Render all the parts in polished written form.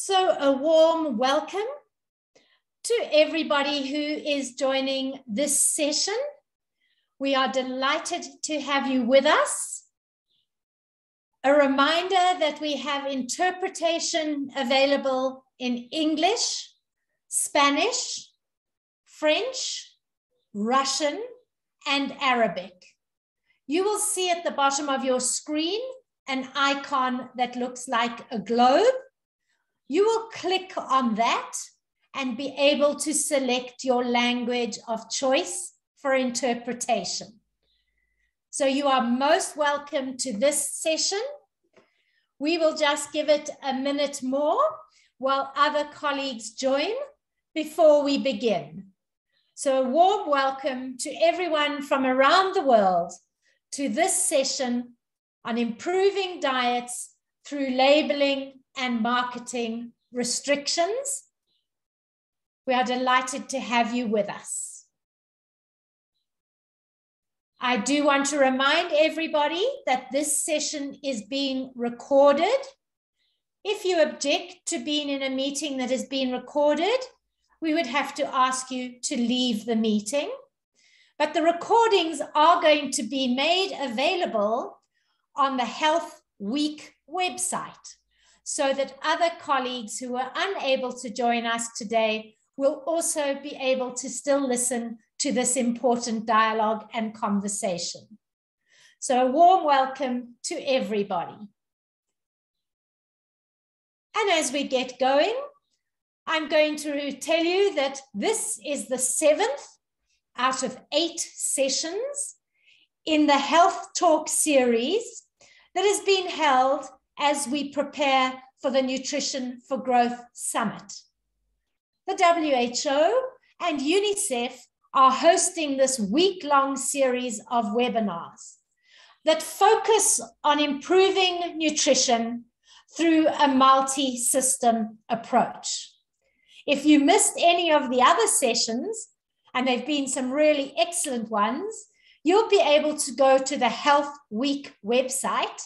So a warm welcome to everybody who is joining this session. We are delighted to have you with us. A reminder that we have interpretation available in English, Spanish, French, Russian, and Arabic. You will see at the bottom of your screen an icon that looks like a globe. You will click on that and be able to select your language of choice for interpretation. So you are most welcome to this session. We will just give it a minute more while other colleagues join before we begin. So a warm welcome to everyone from around the world to this session on improving diets through labeling and marketing restrictions. We are delighted to have you with us. I do want to remind everybody that this session is being recorded. If you object to being in a meeting that is being recorded, we would have to ask you to leave the meeting. But the recordings are going to be made available on the Health Week website, so that other colleagues who are unable to join us today will also be able to still listen to this important dialogue and conversation. So a warm welcome to everybody. And as we get going, I'm going to tell you that this is the 7th out of 8 sessions in the Health Talk series that has been held as we prepare for the Nutrition for Growth Summit. The WHO and UNICEF are hosting this week-long series of webinars that focus on improving nutrition through a multi-system approach. If you missed any of the other sessions, and there have been some really excellent ones, you'll be able to go to the Health Week website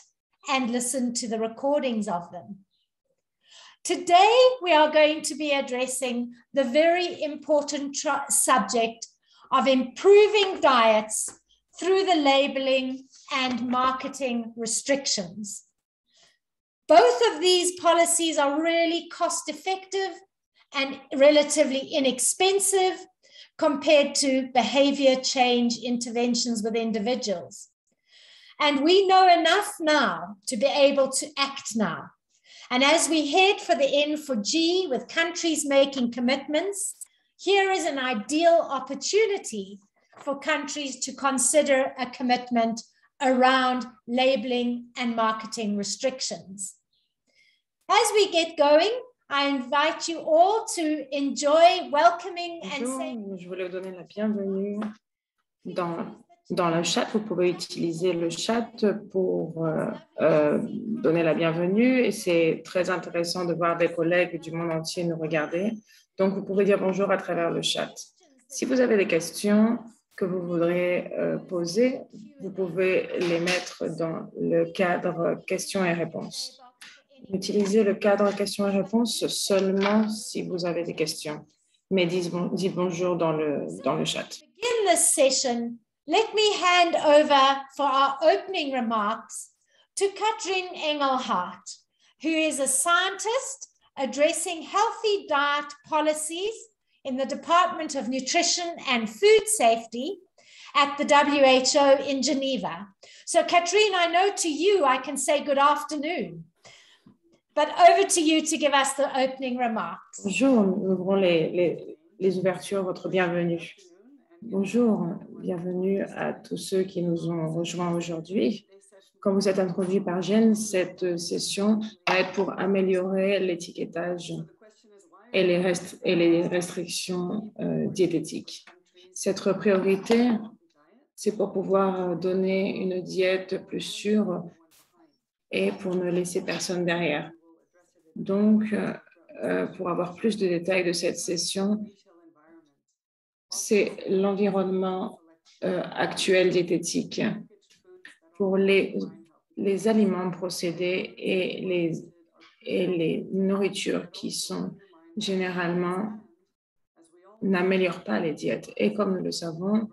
and listen to the recordings of them. Today, we are going to be addressing the very important subject of improving diets through the labeling and marketing restrictions. Both of these policies are really cost-effective and relatively inexpensive compared to behavior change interventions with individuals. And we know enough now to be able to act now. And as we head for the N4G with countries making commitments, here is an ideal opportunity for countries to consider a commitment around labeling and marketing restrictions. As we get going, I invite you all to enjoy welcoming and saying. Je voulais vous donner la bienvenue dans le chat. Vous pouvez utiliser le chat pour donner la bienvenue, et c'est très intéressant de voir des collègues du monde entier nous regarder. Donc, vous pouvez dire bonjour à travers le chat. Si vous avez des questions que vous voudrez poser, vous pouvez les mettre dans le cadre questions et réponses. Utilisez le cadre questions et réponses seulement si vous avez des questions. Mais dites bonjour dans le chat. In this session, let me hand over for our opening remarks to Katrin Engelhardt, who is a scientist addressing healthy diet policies in the Department of Nutrition and Food Safety at the WHO in Geneva. So Katrin, I know to you I can say good afternoon. But over to you to give us the opening remarks. Bonjour, nous ouvrons les ouvertures, votre bienvenue. Bonjour, bienvenue à tous ceux qui nous ont rejoints aujourd'hui. Comme vous êtes introduit par Jeanne, cette session va être pour améliorer l'étiquetage et les restrictions diététiques. Cette priorité, c'est pour pouvoir donner une diète plus sûre et pour ne laisser personne derrière. Donc, pour avoir plus de détails de cette session, c'est l'environnement actuel diététique pour les aliments procédés et et les nourritures qui sont généralement n'améliorent pas les diètes. Et comme nous le savons,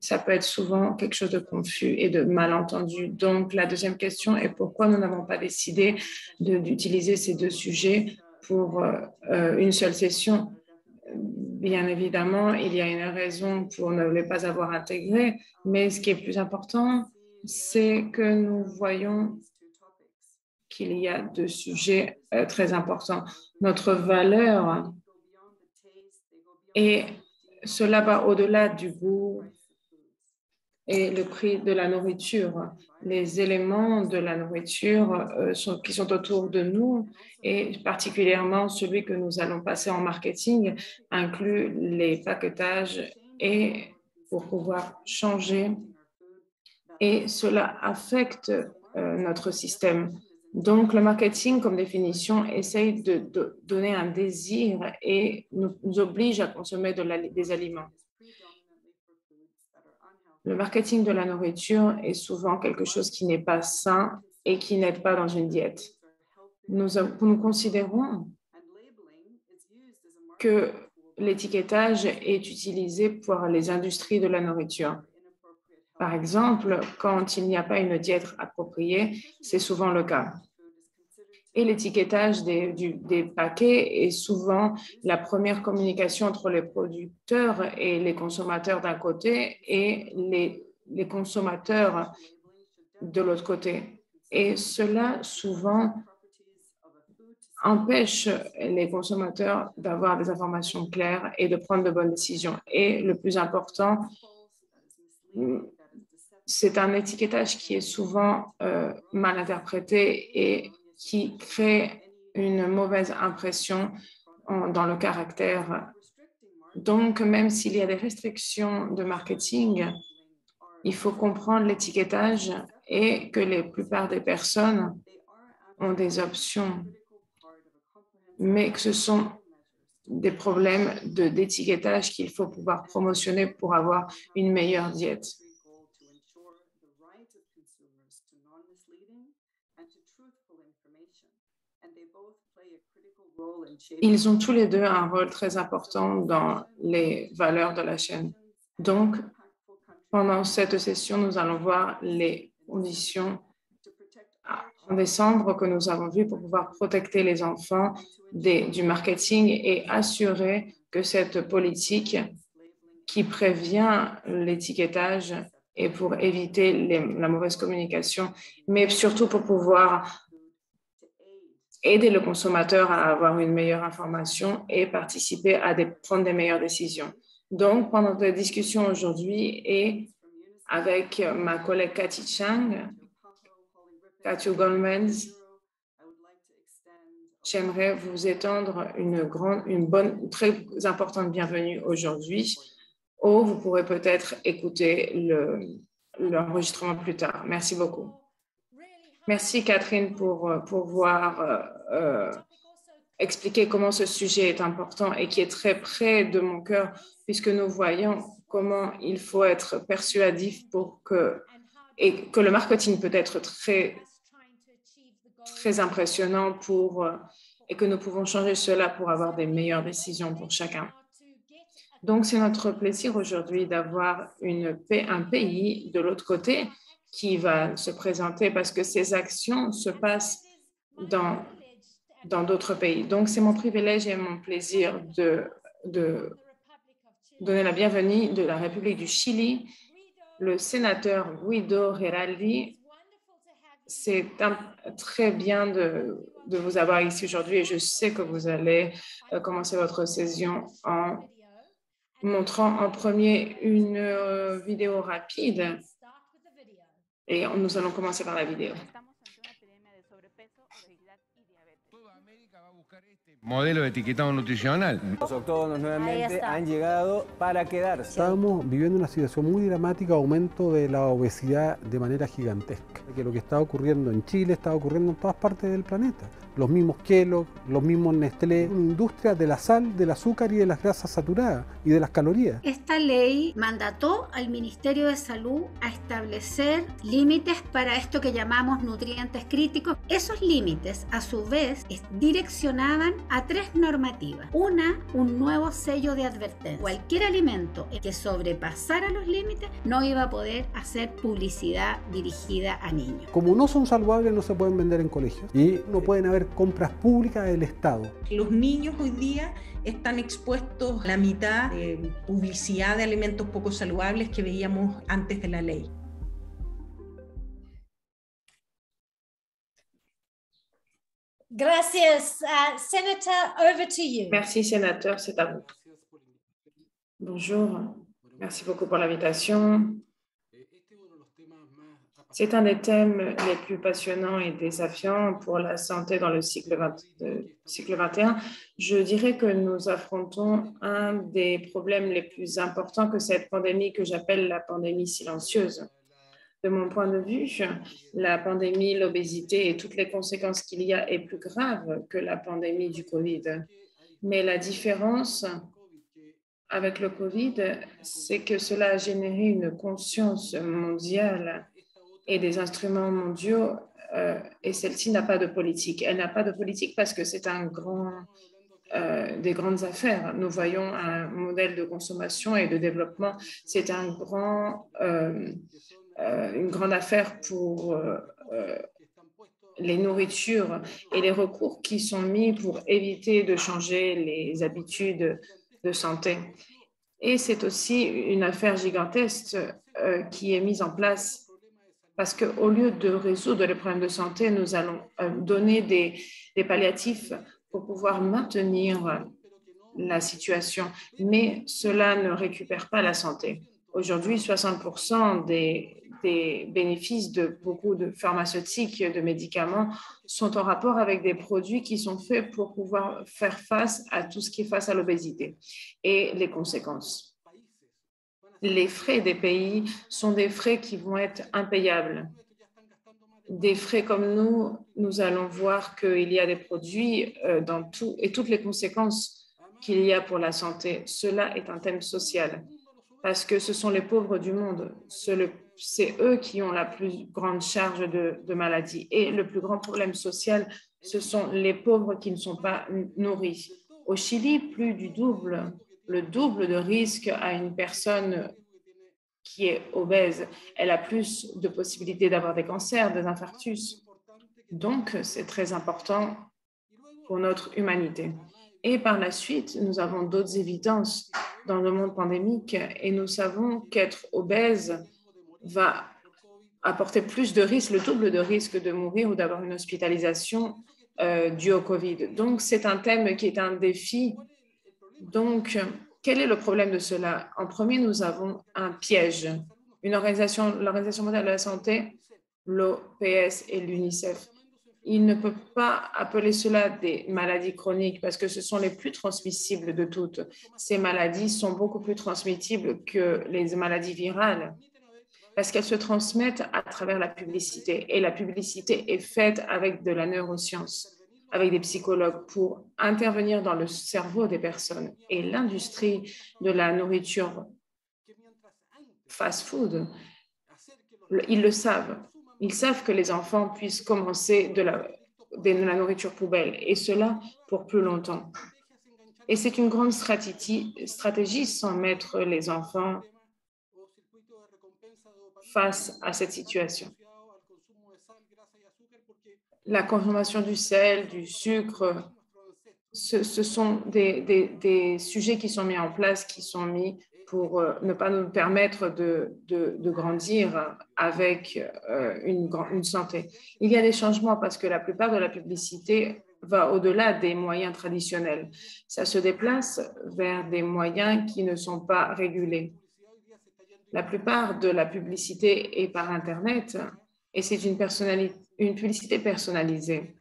ça peut être souvent quelque chose de confus et de mal entendu. Donc, la deuxième question est pourquoi nous n'avons pas décidé d'utiliser ces deux sujets pour une seule session. Bien évidemment, il y a une raison pour ne les pas avoir intégrés, mais ce qui est plus important, c'est que nous voyons qu'il y a deux sujets très importants. Notre valeur, et cela va au-delà du goût et le prix de la nourriture. Les éléments de la nourriture qui sont autour de nous, et particulièrement celui que nous allons passer en marketing, inclut les paquetages et pour pouvoir changer. Et cela affecte notre système. Donc, le marketing, comme définition, essaye de donner un désir et nous oblige à consommer des aliments. Le marketing de la nourriture est souvent quelque chose qui n'est pas sain et qui n'aide pas dans une diète. Nous considérons que l'étiquetage est utilisé pour les industries de la nourriture. Par exemple, quand il n'y a pas une diète appropriée, c'est souvent le cas. Et l'étiquetage des paquets est souvent la première communication entre les producteurs et les consommateurs d'un côté et les consommateurs de l'autre côté. Et cela souvent empêche les consommateurs d'avoir des informations claires et de prendre de bonnes décisions. Et le plus important, c'est un étiquetage qui est souvent mal interprété et qui crée une mauvaise impression dans le caractère. Donc, même s'il y a des restrictions de marketing, il faut comprendre l'étiquetage et que la plupart des personnes ont des options, mais que ce sont des problèmes d'étiquetage qu'il faut pouvoir promotionner pour avoir une meilleure diète. Ils ont tous les deux un rôle très important dans les valeurs de la chaîne. Donc, pendant cette session, nous allons voir les conditions en décembre que nous avons vues pour pouvoir protéger les enfants du marketing et assurer que cette politique qui prévient l'étiquetage et pour éviter la mauvaise communication, mais surtout pour pouvoir aider le consommateur à avoir une meilleure information et participer à prendre des meilleures décisions. Donc, pendant la discussion aujourd'hui et avec ma collègue Cathy Chang, Cathy Goldman, j'aimerais vous étendre une bonne, très importante bienvenue aujourd'hui, ou vous pourrez peut-être écouter l'enregistrement plus tard. Merci beaucoup. Merci Catherine pour pouvoir expliquer comment ce sujet est important et qui est très près de mon cœur, puisque nous voyons comment il faut être persuasif et que le marketing peut être très impressionnant et que nous pouvons changer cela pour avoir des meilleures décisions pour chacun. Donc, c'est notre plaisir aujourd'hui d'avoir un pays de l'autre côté qui va se présenter parce que ces actions se passent dans d'autres pays. Donc, c'est mon privilège et mon plaisir de donner la bienvenue de la République du Chili, le sénateur Guido Geraldi. C'est très bien de vous avoir ici aujourd'hui et je sais que vous allez commencer votre session en montrant en premier une vidéo rapide et nous allons commencer par la vidéo. Modelo de etiquetado nutricional. Los octógonos nuevamente han llegado para quedarse. Estamos viviendo una situación muy dramática, aumento de la obesidad de manera gigantesca. Que lo que está ocurriendo en Chile está ocurriendo en todas partes del planeta. Los mismos Kellogg, los mismos Nestlé, una industria de la sal, del azúcar y de las grasas saturadas y de las calorías. Esta esa ley mandató al Ministerio de Salud a establecer límites para esto que llamamos nutrientes críticos. Esos límites, a su vez, direccionaban a 3 normativas. Una, un nuevo sello de advertencia. Cualquier alimento que sobrepasara los límites no iba a poder hacer publicidad dirigida a niños. Como no son saludables, no se pueden vender en colegios y no pueden haber compras públicas del Estado. Los niños hoy día están expuestos a la mitad de publicidad de alimentos poco saludables que veíamos antes de la ley. Gracias. Senator, over to you. Merci, sénateur, c'est à vous. Bonjour, merci beaucoup pour l'invitation. C'est un des thèmes les plus passionnants et désafiants pour la santé dans le cycle 21. Je dirais que nous affrontons un des problèmes les plus importants que cette pandémie que j'appelle la pandémie silencieuse. De mon point de vue, la pandémie, l'obésité et toutes les conséquences qu'il y a est plus grave que la pandémie du Covid. Mais la différence avec le Covid, c'est que cela a généré une conscience mondiale et des instruments mondiaux, et celle-ci n'a pas de politique. Elle n'a pas de politique parce que c'est des grandes affaires. Nous voyons un modèle de consommation et de développement. C'est une grande affaire pour les nourritures et les recours qui sont mis pour éviter de changer les habitudes de santé. Et c'est aussi une affaire gigantesque qui est mise en place parce qu'au lieu de résoudre les problèmes de santé, nous allons donner des palliatifs pour pouvoir maintenir la situation, mais cela ne récupère pas la santé. Aujourd'hui, 60% des bénéfices de beaucoup de pharmaceutiques, de médicaments, sont en rapport avec des produits qui sont faits pour pouvoir faire face à tout ce qui est face à l'obésité et les conséquences. Les frais des pays sont des frais qui vont être impayables. Des frais comme nous allons voir qu'il y a des produits dans tout et toutes les conséquences qu'il y a pour la santé. Cela est un thème social parce que ce sont les pauvres du monde. C'est eux qui ont la plus grande charge de maladies. Et le plus grand problème social, ce sont les pauvres qui ne sont pas nourris. Au Chili, plus du double, le double de risque à une personne qui est obèse. Elle a plus de possibilités d'avoir des cancers, des infarctus. Donc, c'est très important pour notre humanité. Et par la suite, nous avons d'autres évidences dans le monde pandémique et nous savons qu'être obèse va apporter plus de risques, le double de risques de mourir ou d'avoir une hospitalisation due au Covid. Donc, c'est un thème qui est un défi. Donc, quel est le problème de cela? En premier, nous avons un piège. L'Organisation mondiale de la santé, l'OPS et l'UNICEF, ils ne peuvent pas appeler cela des maladies chroniques parce que ce sont les plus transmissibles de toutes. Ces maladies sont beaucoup plus transmissibles que les maladies virales parce qu'elles se transmettent à travers la publicité. Et la publicité est faite avec de la neuroscience, avec des psychologues pour intervenir dans le cerveau des personnes. Et l'industrie de la nourriture fast-food, ils le savent. Ils savent que les enfants puissent commencer de la nourriture poubelle, et cela pour plus longtemps. Et c'est une grande stratégie sans mettre les enfants face à cette situation. La consommation du sel, du sucre, ce sont des sujets qui sont mis en place, qui sont mis pour ne pas nous permettre de grandir avec une santé. Il y a des changements parce que la plupart de la publicité va au-delà des moyens traditionnels. Ça se déplace vers des moyens qui ne sont pas régulés. La plupart de la publicité est par Internet et c'est une publicité personnalisée.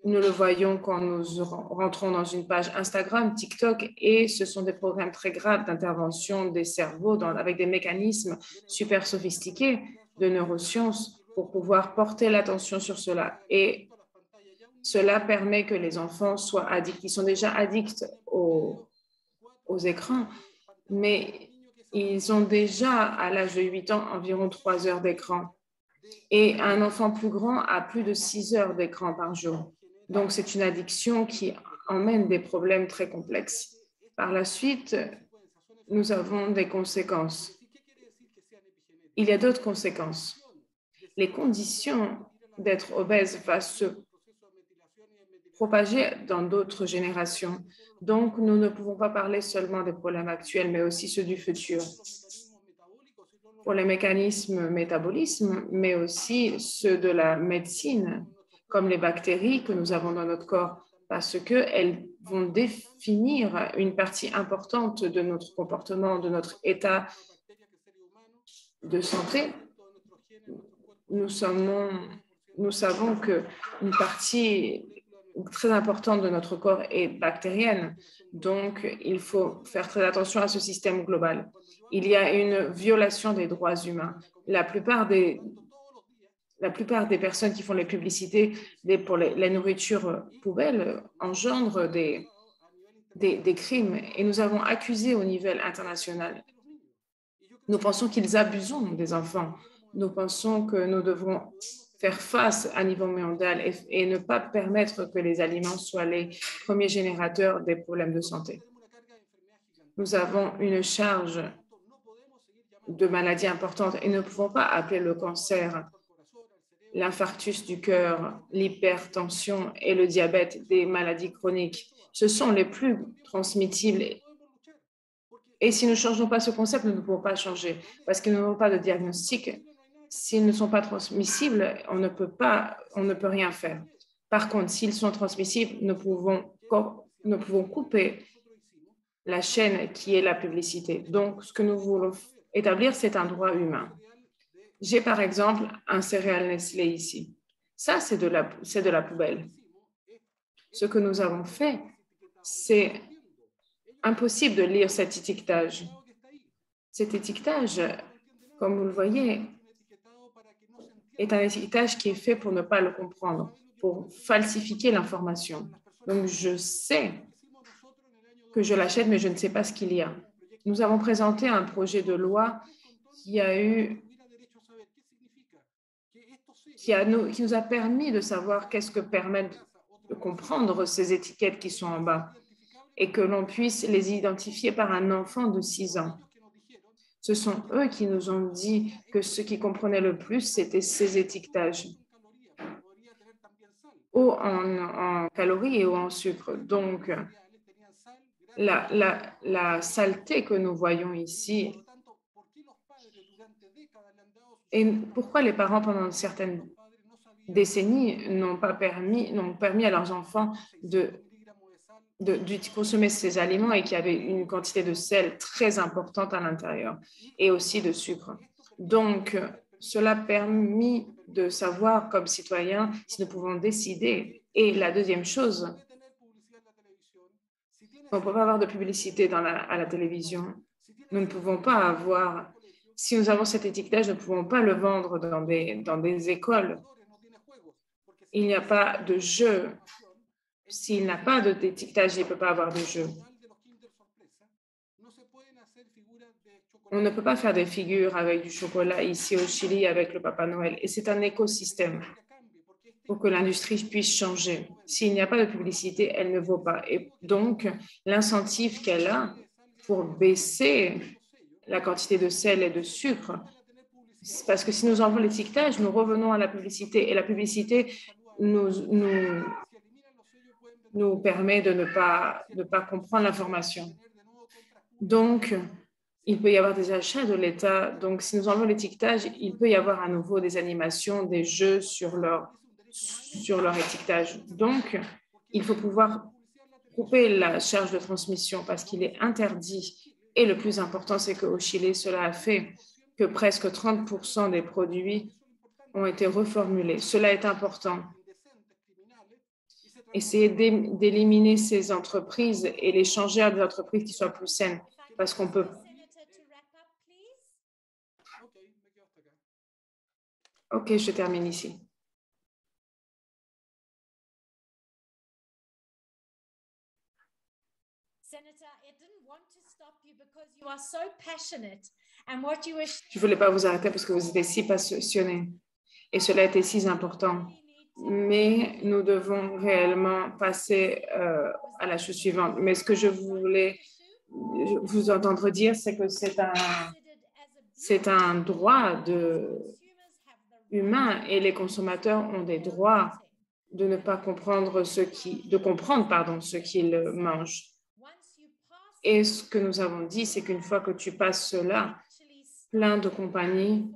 Nous le voyons quand nous rentrons dans une page Instagram, TikTok, et ce sont des programmes très graves d'intervention des cerveaux avec des mécanismes super sophistiqués de neurosciences pour pouvoir porter l'attention sur cela. Et cela permet que les enfants soient addicts. Ils sont déjà addicts aux écrans mais ils ont déjà, à l'âge de 8 ans, environ 3 heures d'écran. Et un enfant plus grand a plus de 6 heures d'écran par jour. Donc, c'est une addiction qui emmène des problèmes très complexes. Par la suite, nous avons des conséquences. Il y a d'autres conséquences. Les conditions d'être obèse vont se propager dans d'autres générations. Donc, nous ne pouvons pas parler seulement des problèmes actuels, mais aussi ceux du futur. Pour les mécanismes métabolisme, mais aussi ceux de la médecine, comme les bactéries que nous avons dans notre corps, parce qu'elles vont définir une partie importante de notre comportement, de notre état de santé. Nous savons qu'une partie très importante de notre corps est bactérienne, donc il faut faire très attention à ce système global. Il y a une violation des droits humains. La plupart des personnes qui font les publicités pour les nourritures poubelles engendrent des crimes et nous avons accusé au niveau international. Nous pensons qu'ils abusent des enfants. Nous pensons que nous devrons faire face à niveau mondial et ne pas permettre que les aliments soient les premiers générateurs des problèmes de santé. Nous avons une charge de maladies importantes et ne pouvons pas appeler le cancer, l'infarctus du cœur, l'hypertension et le diabète des maladies chroniques. Ce sont les plus transmissibles. Et si nous ne changeons pas ce concept, nous ne pouvons pas changer parce que nous n'avons pas de diagnostic. S'ils ne sont pas transmissibles, on ne peut rien faire. Par contre, s'ils sont transmissibles, nous pouvons couper la chaîne qui est la publicité. Donc, ce que nous voulons établir, c'est un droit humain. J'ai par exemple un céréal Nestlé ici. Ça, c'est de la poubelle. Ce que nous avons fait, c'est impossible de lire cet étiquetage. Cet étiquetage, comme vous le voyez, est un étiquetage qui est fait pour ne pas le comprendre, pour falsifier l'information. Donc, je sais que je l'achète, mais je ne sais pas ce qu'il y a. Nous avons présenté un projet de loi qui nous a permis de savoir qu'est-ce que permettent de comprendre ces étiquettes qui sont en bas et que l'on puisse les identifier par un enfant de 6 ans. Ce sont eux qui nous ont dit que ce qui comprenait le plus, c'était ces étiquetages, haut en calories et haut en sucre. Donc, la saleté que nous voyons ici, et pourquoi les parents, pendant certaines décennies, n'ont permis à leurs enfants de consommer ces aliments et qui avaient une quantité de sel très importante à l'intérieur et aussi de sucre. Donc, cela a permis de savoir comme citoyens si nous pouvons décider. Et la deuxième chose, on ne peut pas avoir de publicité à la télévision. Nous ne pouvons pas avoir, si nous avons cet étiquetage, nous ne pouvons pas le vendre dans des écoles. Il n'y a pas de jeu. S'il n'a pas d'étiquetage, il ne peut pas avoir de jeu. On ne peut pas faire des figures avec du chocolat ici au Chili avec le Papa Noël. Et c'est un écosystème pour que l'industrie puisse changer. S'il n'y a pas de publicité, elle ne vaut pas. Et donc, l'incentive qu'elle a pour baisser la quantité de sel et de sucre, parce que si nous enlevons l'étiquetage, nous revenons à la publicité. Et la publicité nous permet de ne pas comprendre l'information. Donc, il peut y avoir des achats de l'État. Donc, si nous enlevons l'étiquetage, il peut y avoir à nouveau des animations, des jeux sur leur étiquetage. Donc, il faut pouvoir couper la charge de transmission parce qu'il est interdit. Et le plus important, c'est qu'au Chili, cela a fait que presque 30% des produits ont été reformulés. Cela est important. Essayer d'éliminer ces entreprises et les changer à des entreprises qui soient plus saines parce qu'on peut. OK, je termine ici. Je ne voulais pas vous arrêter parce que vous étiez si passionné et cela était si important. Mais nous devons réellement passer à la chose suivante. Mais ce que je voulais vous entendre dire, c'est que c'est un droit humain et les consommateurs ont des droits de ne pas comprendre ce qu'ils mangent. Et ce que nous avons dit, c'est qu'une fois que tu passes cela, plein de compagnies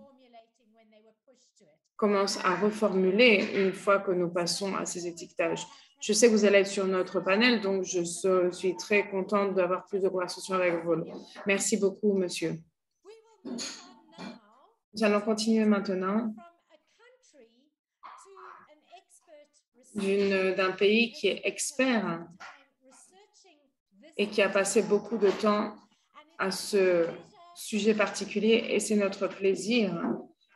commencent à reformuler une fois que nous passons à ces étiquetages. Je sais que vous allez être sur notre panel, donc je suis très contente d'avoir plus de conversations avec vous. Merci beaucoup, monsieur. Nous allons continuer maintenant d'un pays qui est expert et qui a passé beaucoup de temps à ce sujet particulier. Et c'est notre plaisir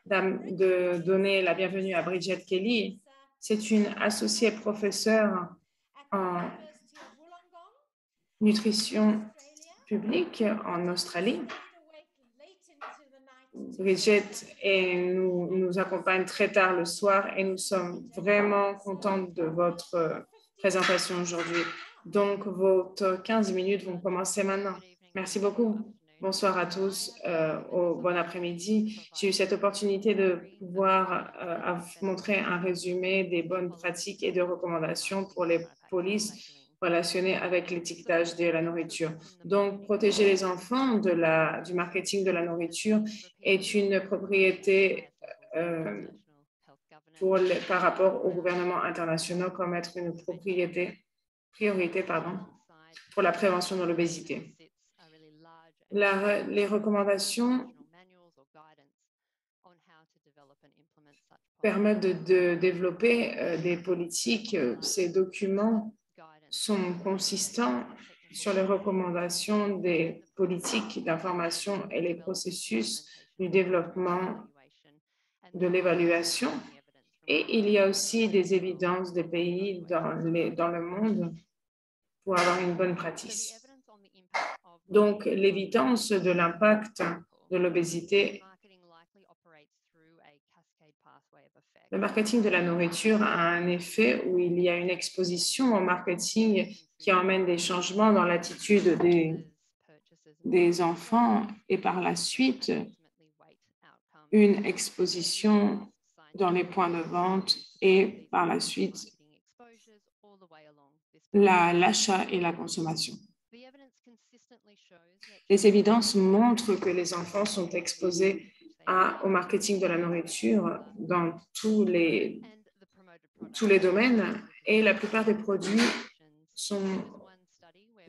de donner la bienvenue à Bridget Kelly. C'est une associée professeure en nutrition publique en Australie. Bridget nous accompagne très tard le soir et nous sommes vraiment contentes de votre présentation aujourd'hui. Donc, vos 15 minutes vont commencer maintenant. Merci beaucoup. Bonsoir à tous. Bon après-midi. J'ai eu cette opportunité de pouvoir montrer un résumé des bonnes pratiques et de recommandations pour les polices relationnées avec l'étiquetage de la nourriture. Donc, protéger les enfants du marketing de la nourriture est une propriété par rapport aux gouvernements internationaux comme être une priorité pour la prévention de l'obésité. Les recommandations permettent de développer des politiques. Ces documents sont consistants sur les recommandations des politiques d'information et les processus du développement de l'évaluation. Et il y a aussi des évidences des pays dans le monde pour avoir une bonne pratique. Donc, l'évidence de l'impact de l'obésité. Le marketing de la nourriture a un effet où il y a une exposition au marketing qui emmène des changements dans l'attitude des enfants et par la suite, une exposition dans les points de vente et par la suite, l'achat et la consommation. Les évidences montrent que les enfants sont exposés au marketing de la nourriture dans tous les domaines et la plupart des produits sont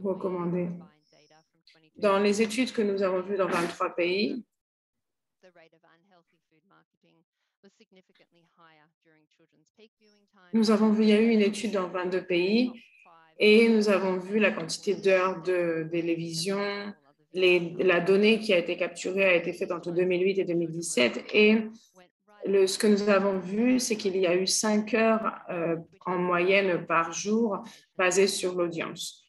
recommandés. Dans les études que nous avons vues dans 23 pays, il y a eu une étude dans 22 pays et nous avons vu la quantité d'heures de télévision. La donnée qui a été capturée a été faite entre 2008 et 2017 et ce que nous avons vu, c'est qu'il y a eu 5 heures en moyenne par jour basées sur l'audience.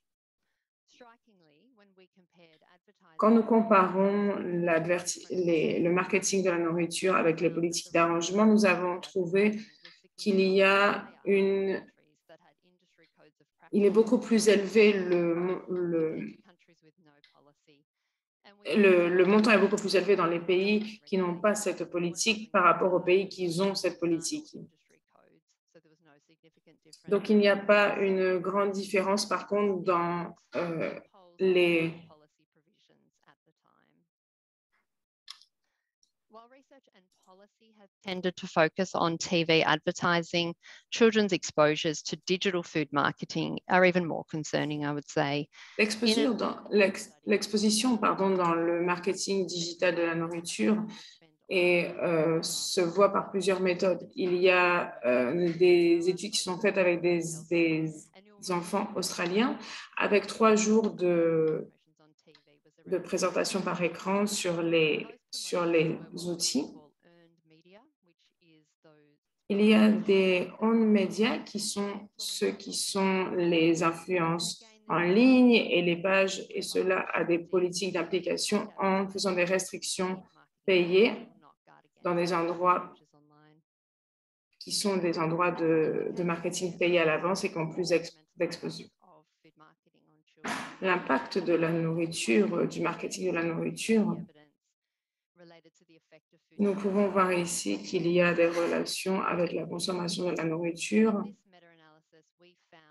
Quand nous comparons le marketing de la nourriture avec les politiques d'arrangement, nous avons trouvé qu'il il est beaucoup plus élevé, le montant est beaucoup plus élevé dans les pays qui n'ont pas cette politique par rapport aux pays qui ont cette politique. Donc, il n'y a pas une grande différence, par contre, dans les... Tended to focus on TV advertising, children's exposures to digital food marketing are even more concerning, I would say. L'exposition dans le marketing digital de la nourriture se voit par plusieurs méthodes. Il y a des études qui sont faites avec des enfants australiens avec 3 jours de présentation par écran sur les outils. Il y a des on media qui sont ceux qui sont les influences en ligne et les pages, et cela a des politiques d'implication en faisant des restrictions payées dans des endroits qui sont des endroits de marketing payé à l'avance et qui ont plus d'exposure. L'impact de la nourriture, du marketing de la nourriture, nous pouvons voir ici qu'il y a des relations avec la consommation de la nourriture.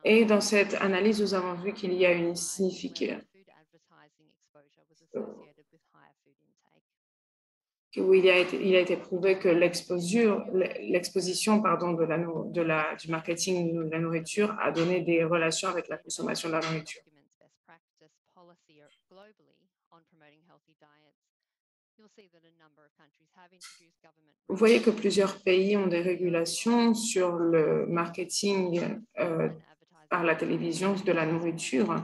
Et dans cette analyse, nous avons vu qu'il y a une signification, il a été prouvé que l'exposition du marketing de la nourriture a donné des relations avec la consommation de la nourriture. Vous voyez que plusieurs pays ont des régulations sur le marketing par la télévision de la nourriture.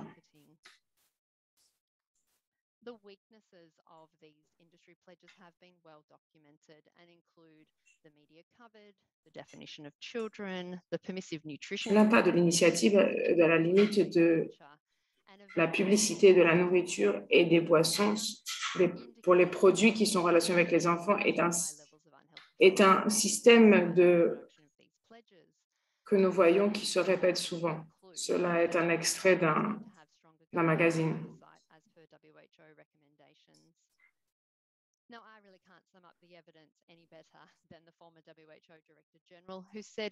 L'impact de l'initiative de la limite de la publicité de la nourriture et des boissons pour les produits qui sont en relation avec les enfants est un système que nous voyons qui se répète souvent. Cela est un extrait d'un magazine.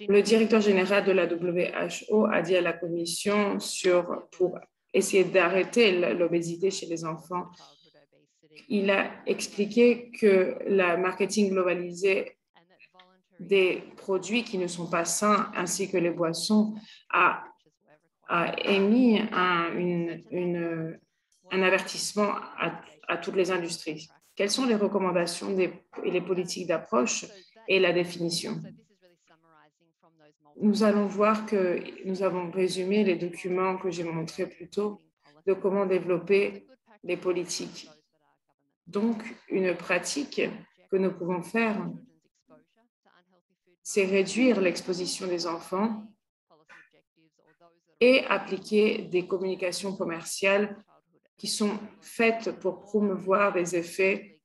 Le directeur général de la WHO a dit à la Commission pour essayer d'arrêter l'obésité chez les enfants. Il a expliqué que le marketing globalisé des produits qui ne sont pas sains ainsi que les boissons a émis un avertissement à toutes les industries. Quelles sont les recommandations et les politiques d'approche et la définition? Nous allons voir que nous avons résumé les documents que j'ai montrés plus tôt de comment développer les politiques. Donc, une pratique que nous pouvons faire, c'est réduire l'exposition des enfants et appliquer des communications commerciales qui sont faites pour promouvoir des effets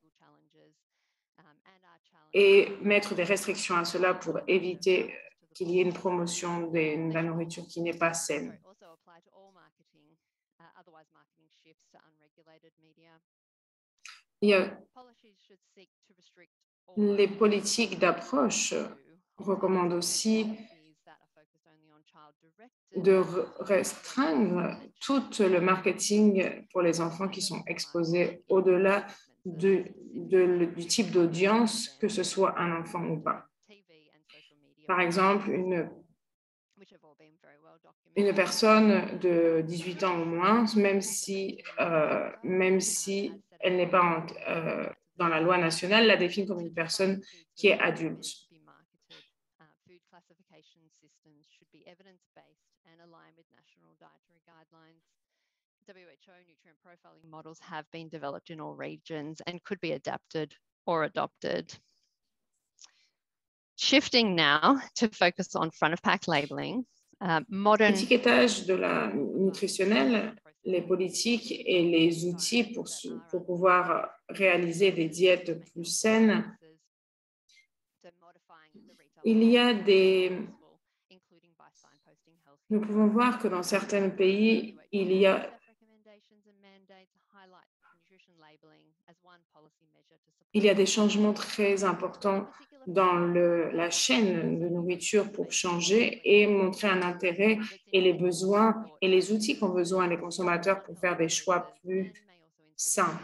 et mettre des restrictions à cela pour éviter qu'il y ait une promotion de la nourriture qui n'est pas saine. Les politiques d'approche recommandent aussi de restreindre tout le marketing pour les enfants qui sont exposés au-delà du type d'audience, que ce soit un enfant ou pas. Par exemple, une personne de 18 ans ou moins, même si elle n'est pas dans la loi nationale, la définit comme une personne qui est adulte. WHO nutrient profiling models have been developed in all regions and could be adapted or adopted. Shifting now to focus on front of pack labeling, l'étiquetage de la nutritionnelle, les politiques et les outils pour pouvoir réaliser des diètes plus saines. Nous pouvons voir que dans certains pays, il y a des changements très importants dans la chaîne de nourriture pour changer et montrer un intérêt et les besoins et les outils qu'ont besoin les consommateurs pour faire des choix plus sains.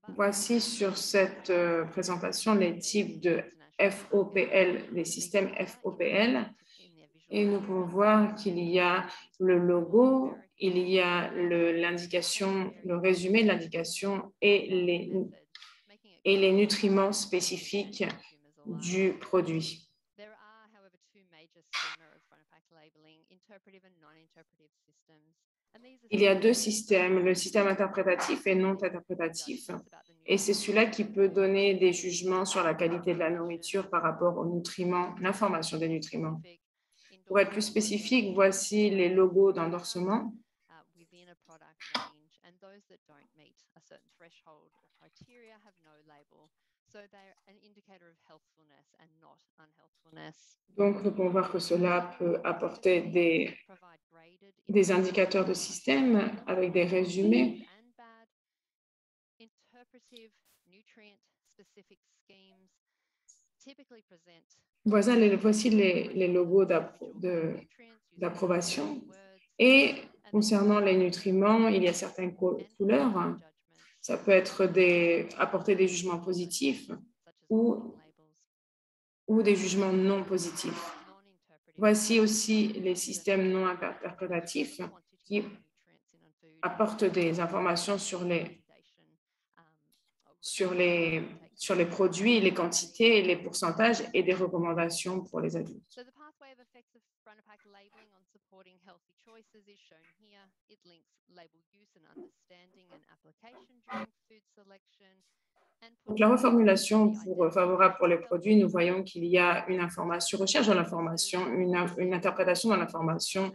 Voici sur cette présentation les types de FOPL, les systèmes FOPL. Et nous pouvons voir qu'il y a le logo, il y a l'indication, le résumé de l'indication et les nutriments spécifiques du produit. Il y a deux systèmes, le système interprétatif et non interprétatif. Et c'est celui-là qui peut donner des jugements sur la qualité de la nourriture par rapport aux nutriments, l'information des nutriments. Pour être plus spécifique, voici les logos d'endorsement. Within a product range, and those that don't meet a certain threshold or criteria have no label. So they're an indicator of healthfulness and not unhealthfulness. Donc, nous pouvons voir que cela peut apporter des indicateurs de système avec des résumés. Interpretive, nutrient-specific schemes typically present. Voici les logos d'approbation. Et concernant les nutriments, il y a certaines couleurs. Ça peut être apporter des jugements positifs ou des jugements non positifs. Voici aussi les systèmes non interprétatifs qui apportent des informations sur les produits, les quantités, les pourcentages et des recommandations pour les adultes. So the pathway of effects of front-of-pack labeling on supporting healthy choices is shown here. It links label use and understanding and application during food selection. Donc, la reformulation favorable pour les produits, nous voyons qu'il y a une recherche de l'information, une interprétation de l'information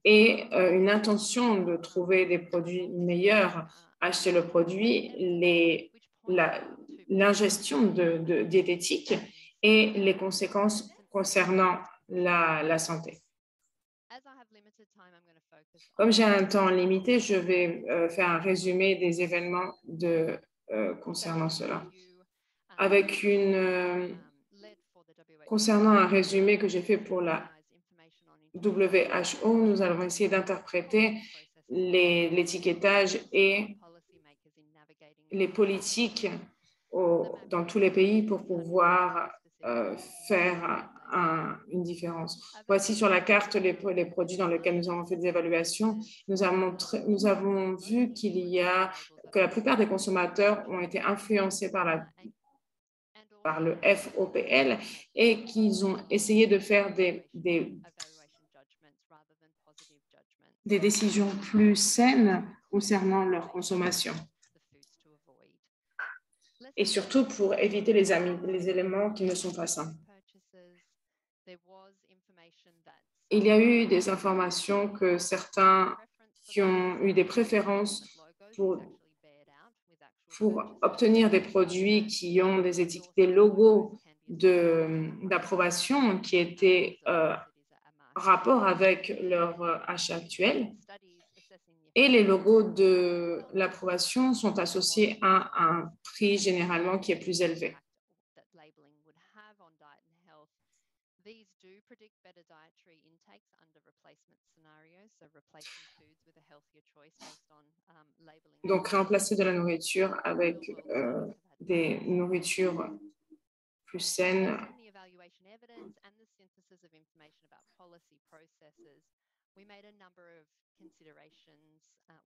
et une intention de trouver des produits meilleurs, acheter le produit, l'ingestion de diététique et les conséquences concernant la santé. Comme j'ai un temps limité, je vais faire un résumé des événements concernant cela. Concernant un résumé que j'ai fait pour la WHO, nous allons essayer d'interpréter l'étiquetage et les politiques dans tous les pays pour pouvoir faire une différence. Voici sur la carte les produits dans lesquels nous avons fait des évaluations. Nous avons vu que la plupart des consommateurs ont été influencés par le FOPL et qu'ils ont essayé de faire des décisions plus saines concernant leur consommation. Et surtout pour éviter les éléments qui ne sont pas sains. Il y a eu des informations que certains qui ont eu des préférences pour obtenir des produits qui ont des logos d'approbation qui étaient rapport avec leur achat actuel. Et les logos de l'approbation sont associés à un prix généralement qui est plus élevé. Donc, remplacer de la nourriture avec des nourritures plus saines.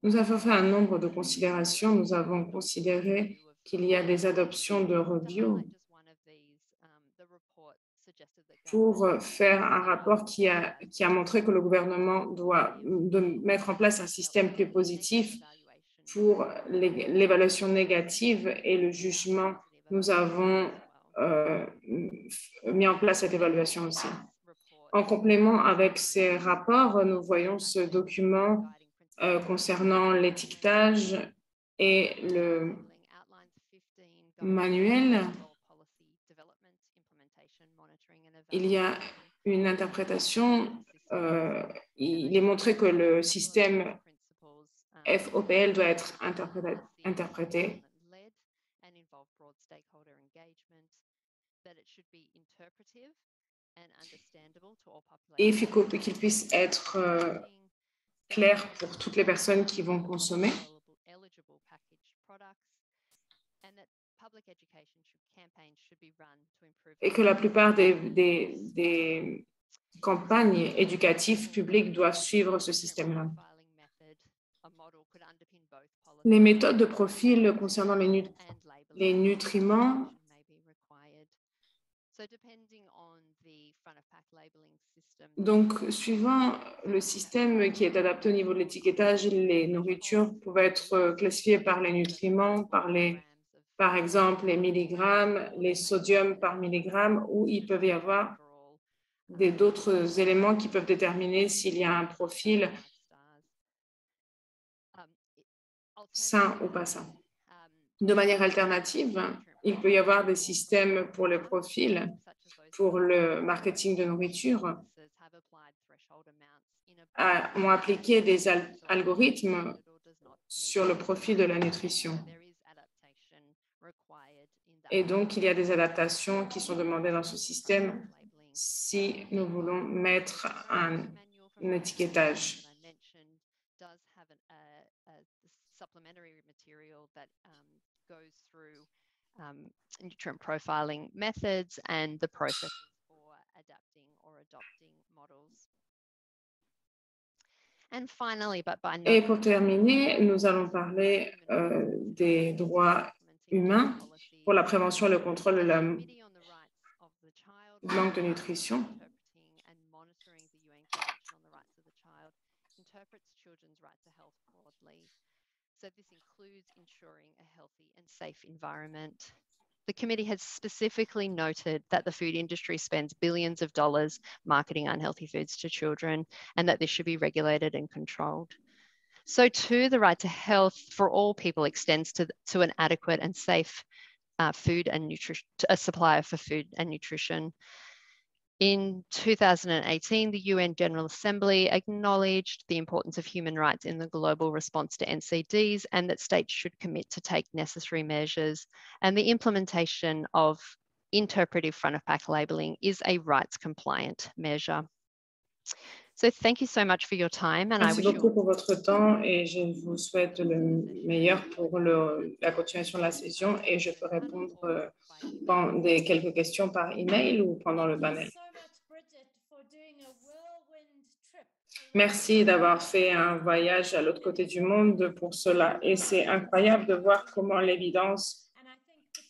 Nous avons fait un nombre de considérations. Nous avons considéré qu'il y a des adoptions de review pour faire un rapport qui a montré que le gouvernement doit mettre en place un système plus positif pour l'évaluation négative et le jugement. Nous avons mis en place cette évaluation aussi. En complément avec ces rapports, nous voyons ce document concernant l'étiquetage et le manuel. Il y a une interprétation. Il est montré que le système FOPL doit être interprété. Et il faut qu'il puisse être clair pour toutes les personnes qui vont consommer. Et que la plupart des campagnes éducatives publiques doivent suivre ce système-là. Les méthodes de profil concernant les nutriments donc, suivant le système qui est adapté au niveau de l'étiquetage, les nourritures peuvent être classifiées par les nutriments, par exemple les milligrammes, les sodiums par milligramme, ou il peut y avoir d'autres éléments qui peuvent déterminer s'il y a un profil sain ou pas sain. De manière alternative, il peut y avoir des systèmes pour le profil, pour le marketing de nourriture, ont appliqué des algorithmes sur le profil de la nutrition. Et donc, il y a des adaptations qui sont demandées dans ce système si nous voulons mettre un étiquetage. Nutrient profiling methods and the processes for adapting or adopting models. And finally, but by Et pour terminer, nous allons parler des droits humains pour la prévention et le contrôle de la manque de nutrition. So this includes ensuring a healthy and safe environment. The committee has specifically noted that the food industry spends billions of dollars marketing unhealthy foods to children and that this should be regulated and controlled. So too, the right to health for all people extends to an adequate and safe food and nutrition, a supplier for food and nutrition. In 2018, the UN General Assembly acknowledged the importance of human rights in the global response to NCDs and that states should commit to take necessary measures. And the implementation of interpretive front-of-pack labelling is a rights-compliant measure. So thank you so much for your time. And Merci beaucoup pour votre temps et je vous souhaite le meilleur pour la continuation de la session et je peux répondre quelques questions par email ou pendant le panel. Merci d'avoir fait un voyage à l'autre côté du monde pour cela. Et c'est incroyable de voir comment l'évidence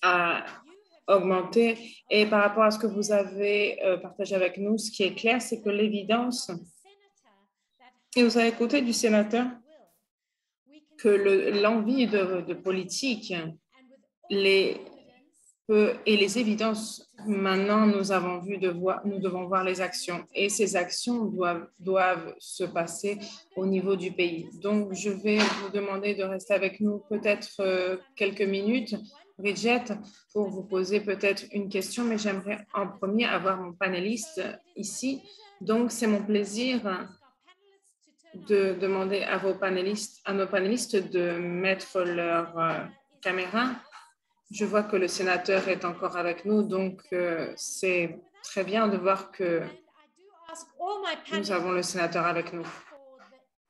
a augmenté. Et par rapport à ce que vous avez partagé avec nous, ce qui est clair, c'est que l'évidence, et vous avez écouté du sénateur, que l'envie de politique, et les évidences, maintenant, nous devons voir les actions. Et ces actions doivent se passer au niveau du pays. Donc, je vais vous demander de rester avec nous peut-être quelques minutes, Bridget, pour vous poser peut-être une question, mais j'aimerais en premier avoir mon panéliste ici. Donc, c'est mon plaisir de demander à nos panélistes de mettre leur caméra. Je vois que le sénateur est encore avec nous, donc c'est très bien de voir que nous avons le sénateur avec nous.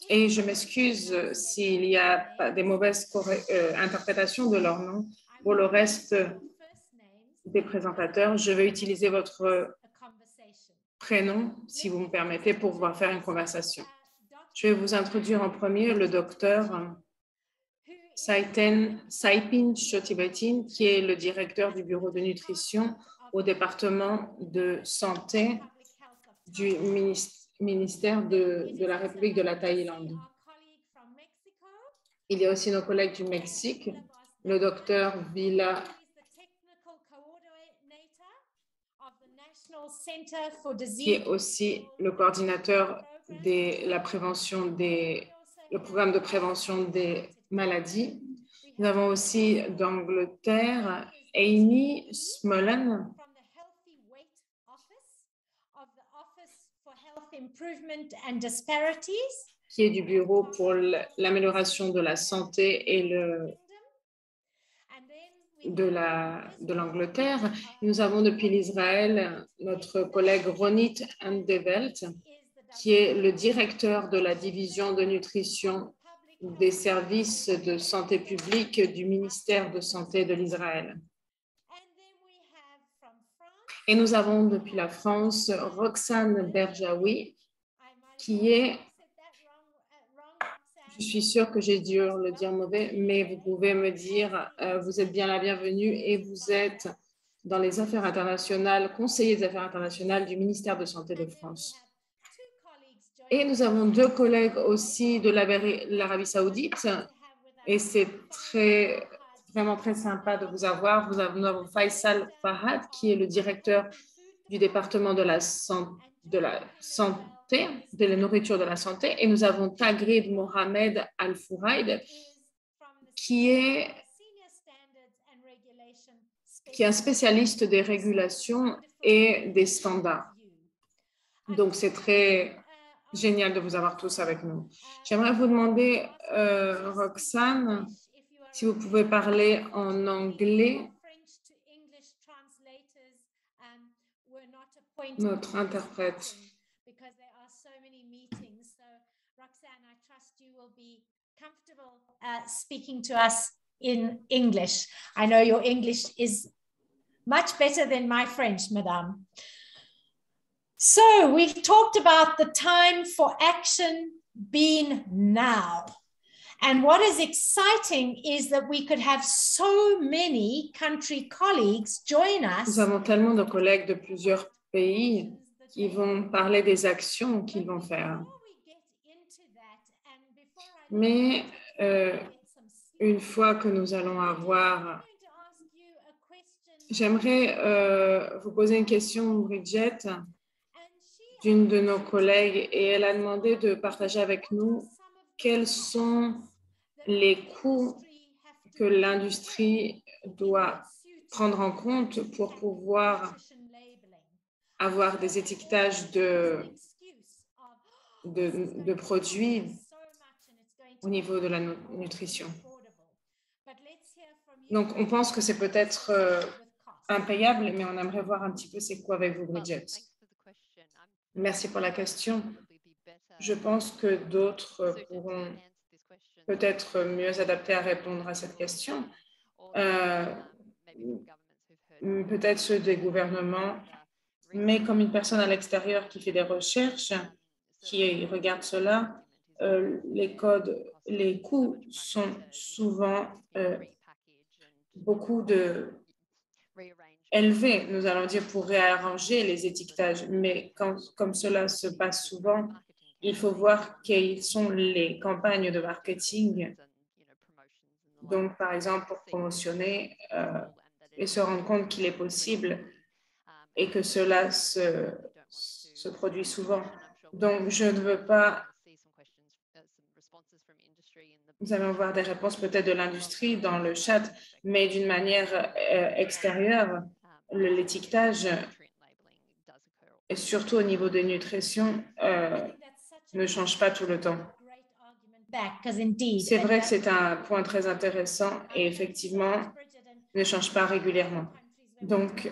Et je m'excuse s'il y a des mauvaises interprétations de leur nom. Pour le reste des présentateurs, je vais utiliser votre prénom, si vous me permettez, pour pouvoir faire une conversation. Je vais vous introduire en premier le docteur Saipin Chotibetin, qui est le directeur du bureau de nutrition au département de santé du ministère de la République de la Thaïlande. Il y a aussi nos collègues du Mexique, le docteur Villa, qui est aussi le coordinateur le programme de prévention des maladies. Nous avons aussi d'Angleterre Amy Smollen, qui est du bureau pour l'amélioration de la santé et de l'Angleterre. Nous avons depuis l'Israël notre collègue Ronit Andevelt, qui est le directeur de la division de nutrition des services de santé publique du ministère de Santé de l'Israël. Et nous avons depuis la France Roxane Berjaoui, qui est, je suis sûre que j'ai dû le dire mauvais, mais vous pouvez me dire, vous êtes bien la bienvenue et vous êtes dans les affaires internationales, conseiller des affaires internationales du ministère de Santé de France. Et nous avons deux collègues aussi de l'Arabie Saoudite et c'est vraiment très sympa de vous avoir. Nous avons Faisal Fahad qui est le directeur du département de la santé de la santé, de la nourriture de la santé, et nous avons Tagrid Mohamed Al-Fouraid, qui est un spécialiste des régulations et des standards. Donc, c'est très génial de vous avoir tous avec nous. J'aimerais vous demander, Roxane, si vous pouvez parler en anglais. Notre interprète. Speaking to us in English. I know your English is much better than my French, Madame. So we've talked about the time for action being now. And what is exciting is that we could have so many country colleagues join us. Nous avons tellement de collègues de plusieurs pays qui vont parler des actions qu'ils vont faire. Mais une fois que nous allons avoir... J'aimerais vous poser une question, Bridget, d'une de nos collègues, et elle a demandé de partager avec nous quels sont les coûts que l'industrie doit prendre en compte pour pouvoir avoir des étiquetages de produits au niveau de la nutrition. Donc, on pense que c'est peut-être impayable, mais on aimerait voir un petit peu c'est quoi avec vous, Bridget. Merci pour la question. Je pense que d'autres pourront peut-être mieux s'adapter à répondre à cette question. Peut-être ceux des gouvernements, mais comme une personne à l'extérieur qui fait des recherches, qui regarde cela, les coûts sont souvent beaucoup élevés, nous allons dire, pour réarranger les étiquetages. Mais comme cela se passe souvent, il faut voir quelles sont les campagnes de marketing. Donc, par exemple, pour promotionner et se rendre compte qu'il est possible et que cela se produit souvent. Donc, je ne veux pas... Nous allons voir des réponses peut-être de l'industrie dans le chat, mais d'une manière extérieure, l'étiquetage, et surtout au niveau de nutrition, ne change pas tout le temps. C'est vrai que c'est un point très intéressant et effectivement, ne change pas régulièrement. Donc,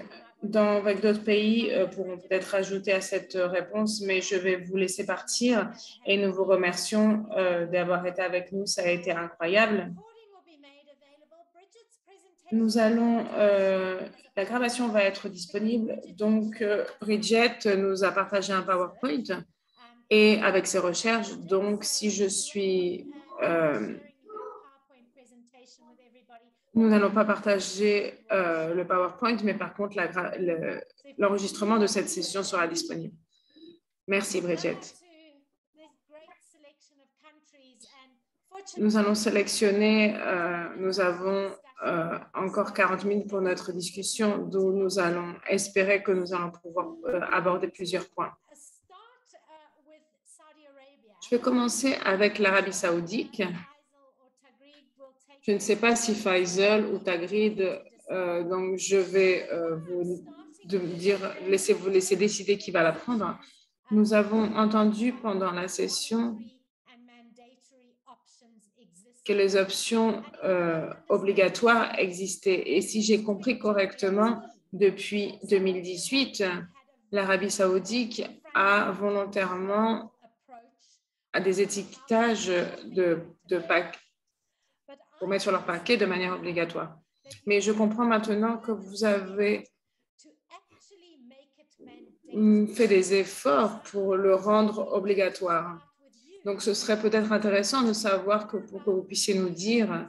avec d'autres pays pourront peut-être ajouter à cette réponse, mais je vais vous laisser partir et nous vous remercions d'avoir été avec nous. Ça a été incroyable. Nous allons, la gravation va être disponible. Donc, Bridget nous a partagé un PowerPoint et avec ses recherches. Donc, si je suis... nous n'allons pas partager le PowerPoint, mais par contre, l'enregistrement de cette session sera disponible. Merci, Bridget. Nous allons sélectionner, nous avons encore 40 minutes pour notre discussion, d'où nous allons espérer que nous allons pouvoir aborder plusieurs points. Je vais commencer avec l'Arabie Saoudite. Je ne sais pas si Faisal ou Tagrid, donc je vais vous laisser décider qui va la prendre. Nous avons entendu pendant la session que les options obligatoires existaient. Et si j'ai compris correctement, depuis 2018, l'Arabie Saoudite a volontairement des étiquetages de packs pour mettre sur leur paquet de manière obligatoire. Mais je comprends maintenant que vous avez fait des efforts pour le rendre obligatoire. Donc, ce serait peut-être intéressant de savoir pour que vous puissiez nous dire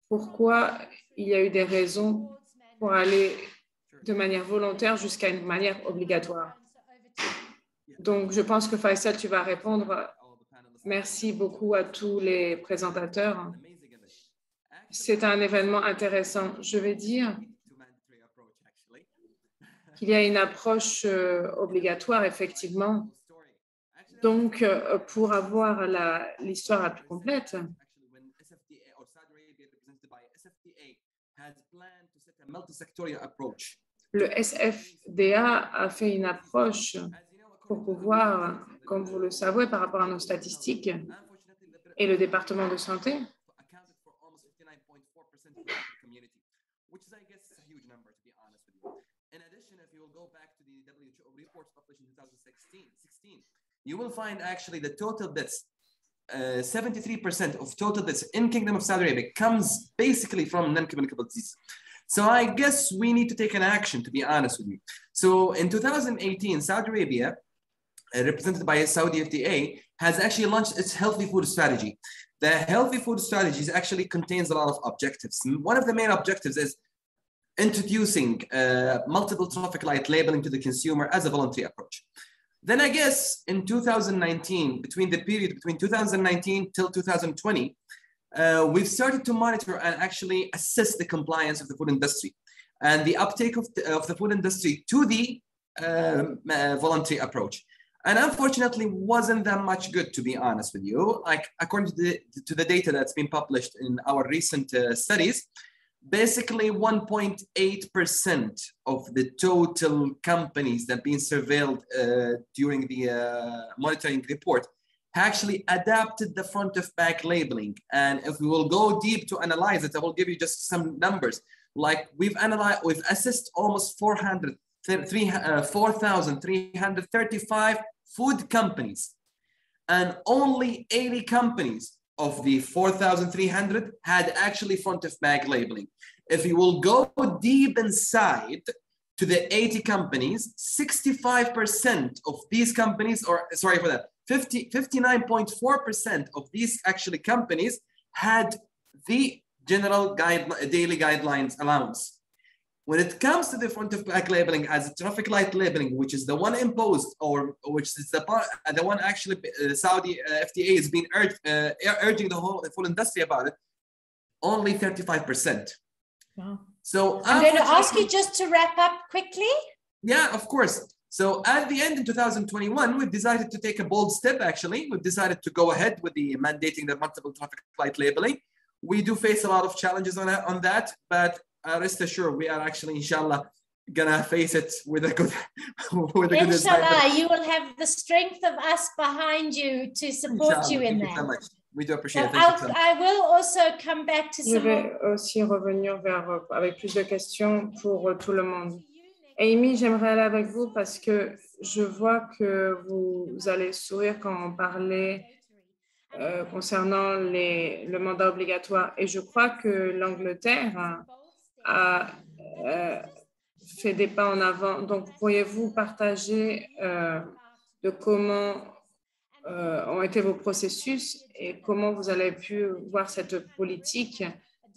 pourquoi il y a eu des raisons pour aller de manière volontaire jusqu'à une manière obligatoire. Donc, je pense que Faisal, tu vas répondre. Merci beaucoup à tous les présentateurs. C'est un événement intéressant. Je vais dire, qu'il y a une approche obligatoire, effectivement. Donc, pour avoir l'histoire la plus complète, le SFDA a fait une approche pour pouvoir, comme vous le savez, par rapport à nos statistiques et le département de santé, you will find actually the total deaths, 73% of total deaths in Kingdom of Saudi Arabia comes basically from non-communicable disease. So I guess we need to take an action, to be honest with you. So in 2018, Saudi Arabia, represented by Saudi FDA, has actually launched its healthy food strategy. The healthy food strategy actually contains a lot of objectives. One of the main objectives is introducing multiple traffic light labeling to the consumer as a voluntary approach. Then I guess in 2019, between the period between 2019 till 2020, we've started to monitor and actually assess the compliance of the food industry and the uptake of the food industry to the voluntary approach. And unfortunately, wasn't that much good, to be honest with you. Like according to the data that's been published in our recent studies, basically 1.8% of the total companies that have been surveilled during the monitoring report actually adapted the front of pack labeling. And if we will go deep to analyze it, I will give you just some numbers. Like we've assessed almost 4,335 food companies, and only 80 companies of the 4,300 had actually front of pack labeling. If you will go deep inside to the 80 companies, 65% of these companies, or sorry for that, 59.4% of these actually companies had the general daily guidelines allowance. When it comes to the front of pack labeling as a traffic light labeling, which is the one imposed, or which is the one actually Saudi FDA has been urging the full industry about it, only 35%. Wow. So I'm going to ask you just to wrap up quickly. Yeah, of course. So at the end in 2021, we've decided to take a bold step, actually. We've decided to go ahead with the mandating the multiple traffic light labeling. We do face a lot of challenges on that, but rest assured, we are actually, inshallah, gonna face it with a good, Inshallah, you will have the strength of us behind you to support inshallah. You in that. Thank you so much. We do appreciate so it. I will also come back to Je vais aussi revenir avec plus de questions pour tout le monde. Amy, j'aimerais aller avec vous parce que je vois que vous allez sourire quand on parlait concernant le mandat obligatoire. Et je crois que l'Angleterre a fait des pas en avant. Donc, pourriez-vous partager de comment ont été vos processus et comment vous avez pu voir cette politique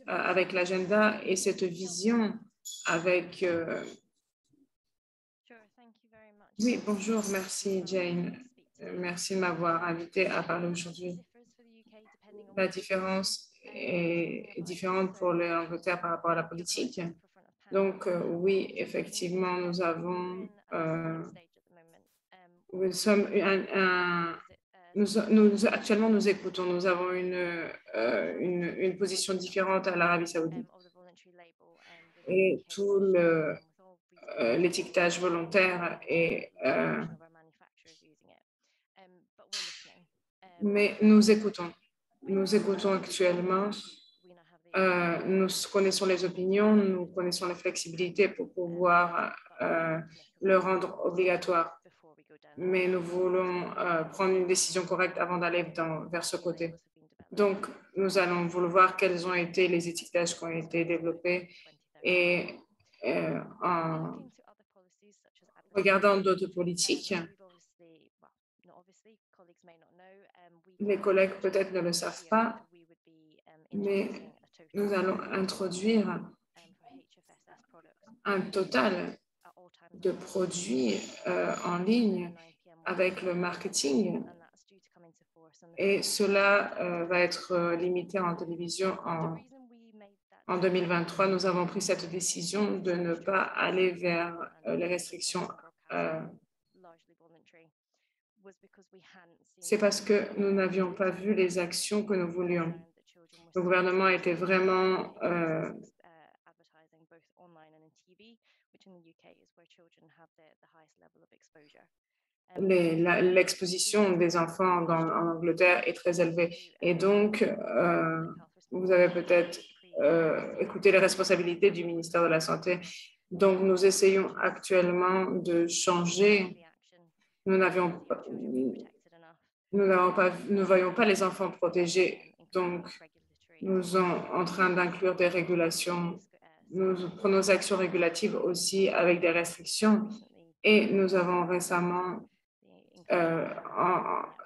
avec l'agenda et cette vision avec... Oui, bonjour, merci Jane. Merci de m'avoir invité à parler aujourd'hui. La différence est différente pour l'Angleterre par rapport à la politique. Donc, oui, effectivement, nous avons... actuellement, nous écoutons. Nous avons une position différente à l'Arabie saoudite. Et tout l'étiquetage volontaire est... mais nous écoutons. Nous écoutons actuellement. Nous connaissons les opinions, nous connaissons les flexibilités pour pouvoir le rendre obligatoire. Mais nous voulons prendre une décision correcte avant d'aller vers ce côté. Donc, nous allons vouloir quels ont été les étiquetages qui ont été développés et en regardant d'autres politiques, les collègues peut-être ne le savent pas, mais nous allons introduire un total de produits en ligne avec le marketing et cela va être limité en télévision en En 2023, nous avons pris cette décision de ne pas aller vers les restrictions. C'est parce que nous n'avions pas vu les actions que nous voulions. Le gouvernement était vraiment l'exposition des enfants en Angleterre est très élevée. Et donc, vous avez peut-être écouté les responsabilités du ministère de la Santé. Donc, nous essayons actuellement de changer. Nous ne voyons pas les enfants protégés. Donc, nous sommes en train d'inclure des régulations. Nous prenons des actions régulatives aussi avec des restrictions. Et nous avons récemment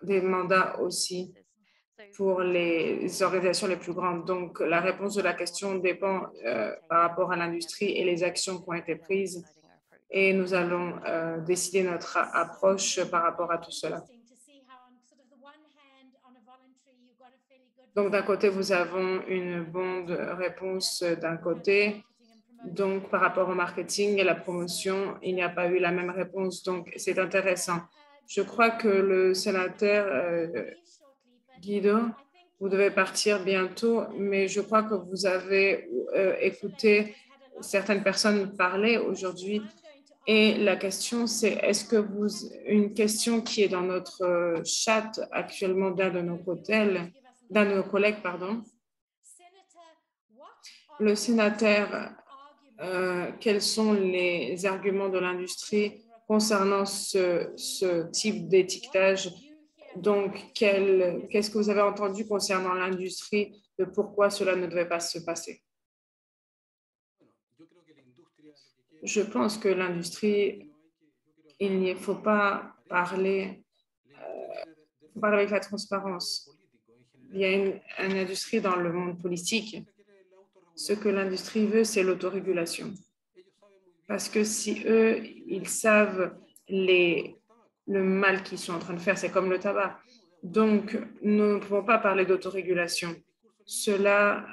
des mandats aussi pour les organisations les plus grandes. Donc, la réponse de la question dépend par rapport à l'industrie et les actions qui ont été prises. Et nous allons décider notre approche par rapport à tout cela. Donc, d'un côté, vous avez une bonne réponse d'un côté. Donc, par rapport au marketing et la promotion, il n'y a pas eu la même réponse. Donc, c'est intéressant. Je crois que le sénateur Guido, vous devez partir bientôt, mais je crois que vous avez écouté certaines personnes parler aujourd'hui. Et la question, c'est est-ce que une question qui est dans notre chat actuellement d'un de nos collègues, pardon, le sénateur, quels sont les arguments de l'industrie concernant ce type d'étiquetage? Donc, qu'est-ce que vous avez entendu concernant l'industrie de pourquoi cela ne devait pas se passer? Je pense que l'industrie, il ne faut pas parler avec la transparence. Il y a une industrie dans le monde politique. Ce que l'industrie veut, c'est l'autorégulation. Parce que si eux, ils savent le mal qu'ils sont en train de faire, c'est comme le tabac. Donc, nous ne pouvons pas parler d'autorégulation. Cela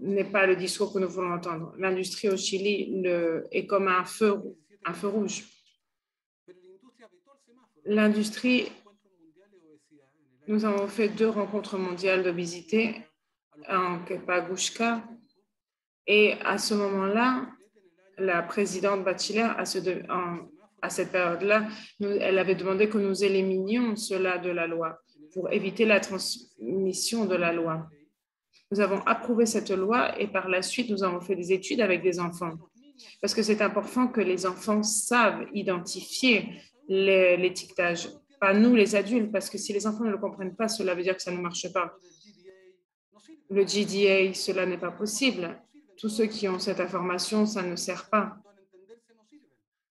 n'est pas le discours que nous voulons entendre. L'industrie au Chili est comme un feu rouge. L'industrie, nous avons fait 2 rencontres mondiales d'obésité en Kepagushka. Et à ce moment-là, la présidente Bachelet, à cette période-là, elle avait demandé que nous éliminions cela de la loi pour éviter la transmission de la loi. Nous avons approuvé cette loi et par la suite, nous avons fait des études avec des enfants. Parce que c'est important que les enfants savent identifier l'étiquetage, pas nous les adultes, parce que si les enfants ne le comprennent pas, cela veut dire que ça ne marche pas. Le GDA, cela n'est pas possible. Tous ceux qui ont cette information, ça ne sert pas.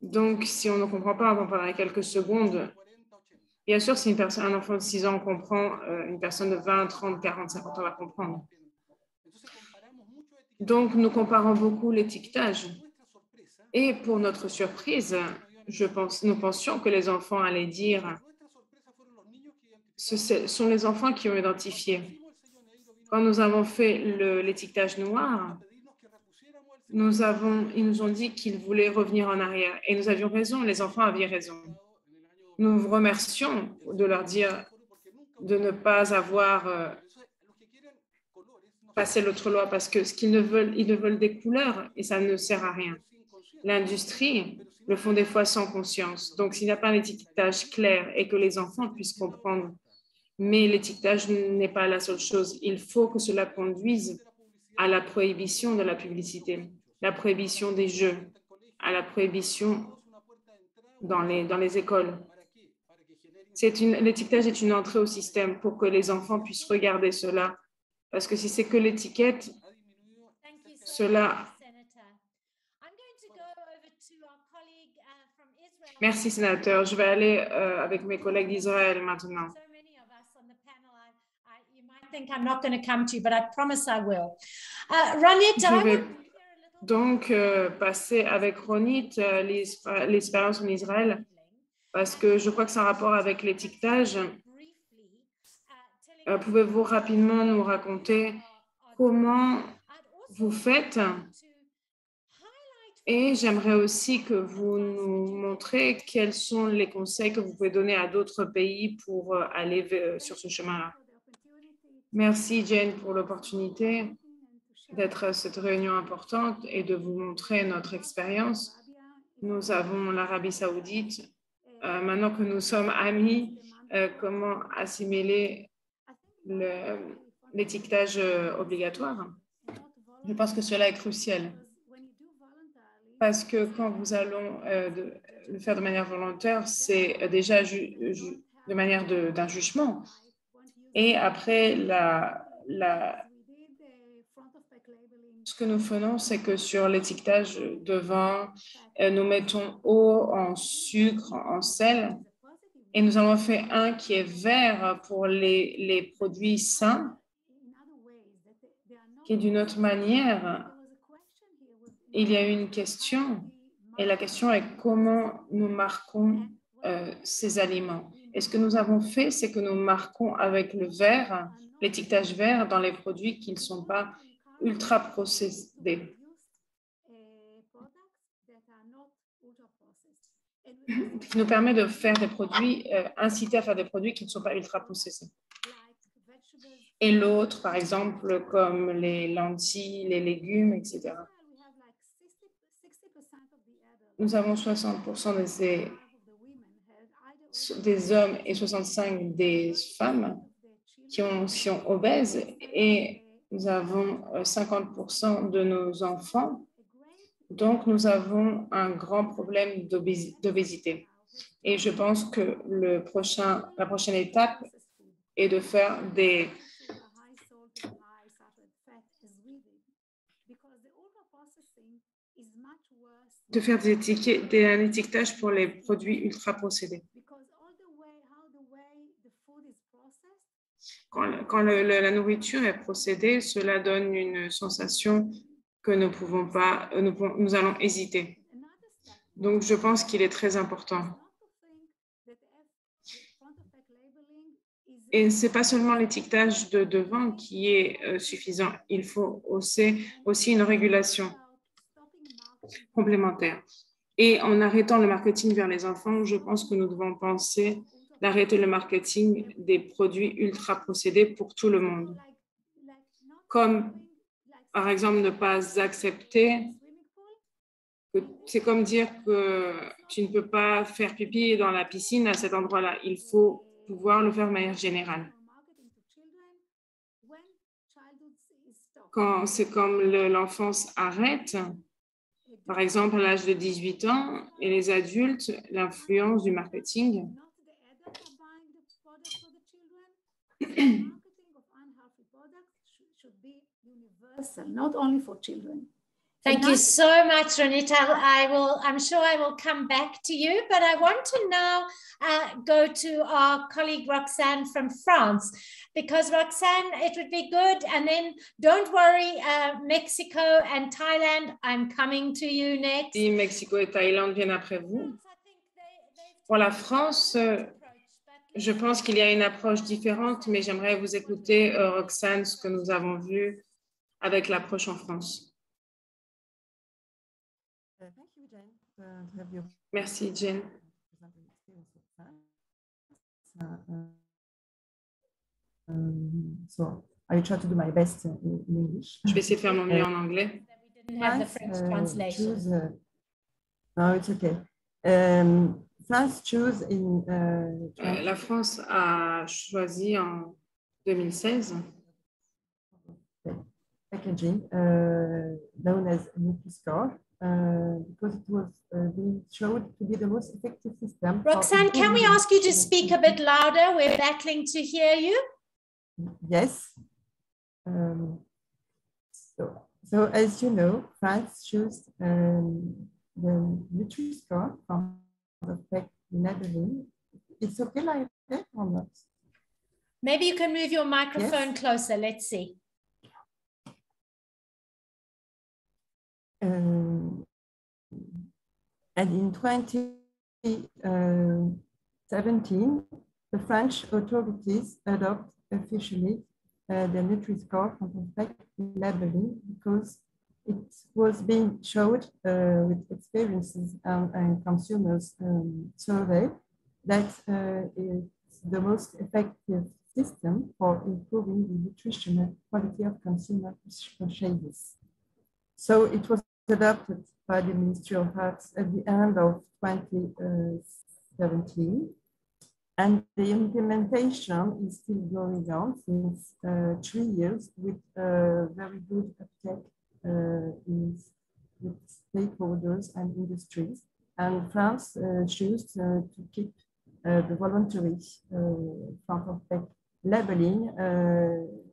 Donc, si on ne comprend pas pendant quelques secondes, bien sûr, si un enfant de 6 ans comprend, une personne de 20, 30, 40, 50 ans va comprendre. Donc, nous comparons beaucoup l'étiquetage. Et pour notre surprise, nous pensions que les enfants allaient dire ce sont les enfants qui ont identifié. Quand nous avons fait l'étiquetage noir, ils nous ont dit qu'ils voulaient revenir en arrière. Et nous avions raison, les enfants avaient raison. Nous vous remercions de leur dire de ne pas avoir passé l'autre loi parce que ce qu'ils ne veulent, ils ne veulent des couleurs et ça ne sert à rien. L'industrie le font des fois sans conscience. Donc, s'il n'y a pas un étiquetage clair et que les enfants puissent comprendre, mais l'étiquetage n'est pas la seule chose. Il faut que cela conduise à la prohibition de la publicité, la prohibition des jeux, à la prohibition dans les écoles. L'étiquetage est une entrée au système pour que les enfants puissent regarder cela. Parce que si c'est que l'étiquette, cela... Merci, sénateur. Je vais aller avec mes collègues d'Israël maintenant. Je vais donc passer avec Ronit l'expérience en Israël parce que je crois que c'est un rapport avec l'étiquetage. Pouvez-vous rapidement nous raconter comment vous faites. Et j'aimerais aussi que vous nous montrez quels sont les conseils que vous pouvez donner à d'autres pays pour aller sur ce chemin-là. Merci, Jane, pour l'opportunité d'être à cette réunion importante et de vous montrer notre expérience. Nous avons l'Arabie Saoudite. Maintenant que nous sommes amis, comment assimiler l'étiquetage obligatoire? Je pense que cela est crucial. Parce que quand vous allons le faire de manière volontaire, c'est déjà de manière d'un jugement. Et après, ce que nous faisons, c'est que sur l'étiquetage de vin, nous mettons eau en sucre, en sel, et nous avons fait un qui est vert pour les produits sains, qui est d'une autre manière. Il y a une question, et la question est comment nous marquons ces aliments. Et ce que nous avons fait, c'est que nous marquons avec le vert, l'étiquetage vert dans les produits qui ne sont pas ultra procédés. Qui nous permet de faire des produits, inciter à faire des produits qui ne sont pas ultra processés. Et l'autre, par exemple, comme les lentilles, les légumes, etc. Nous avons 60% des hommes et 65% des femmes qui sont obèses et nous avons 50% de nos enfants. Donc, nous avons un grand problème d'obésité. Et je pense que la prochaine étape est de faire un étiquetage pour les produits ultra-procédés. Quand la nourriture est procédée, cela donne une sensation que nous allons hésiter. Donc, je pense qu'il est très important. Et ce n'est pas seulement l'étiquetage de devant qui est suffisant. Il faut aussi une régulation complémentaire. Et en arrêtant le marketing vers les enfants, je pense que nous devons penser d'arrêter le marketing des produits ultra procédés pour tout le monde. Comme, par exemple, ne pas accepter, c'est comme dire que tu ne peux pas faire pipi dans la piscine à cet endroit-là. Il faut pouvoir le faire de manière générale. Quand c'est comme l'enfance arrête, par exemple à l'âge de 18 ans, et les adultes, l'influence du marketing. Not only for children. Thank you so much, Ronita. I'm sure I will come back to you, but I want to now go to our colleague Roxanne from France, because Roxanne, it would be good. And then don't worry, Mexico and Thailand, I'm coming to you next. Si Mexico et Thaïlande viennent après vous. Pour la France, je pense qu'il y a une approche différente, mais j'aimerais vous écouter, Roxane, ce que nous avons vu avec l'approche en France. Merci, Jane. So I try to do my best in English. Je vais essayer de faire mon mieux en anglais. Have the French translation. No, it's okay. France chose la France a choisi en 2016 packaging known as Nutri-Score because it was being showed to be the most effective system. Roxanne, can we ask you to speak a bit louder? We're battling to hear you. Yes. So as you know, France chose the Nutri-Score from the fact Netherlands. It's okay like that or not? Maybe you can move your microphone closer. Let's see. And in 2017, the French authorities adopt officially the Nutri-Score front effect labeling, because it was being showed with experiences and consumers survey that it's the most effective system for improving the nutritional quality of consumer purchases. So it was adopted by the Ministry of Health at the end of 2017. And the implementation is still going on since 3 years with very good uptake with stakeholders and industries. And France chose to keep the voluntary front of pack labeling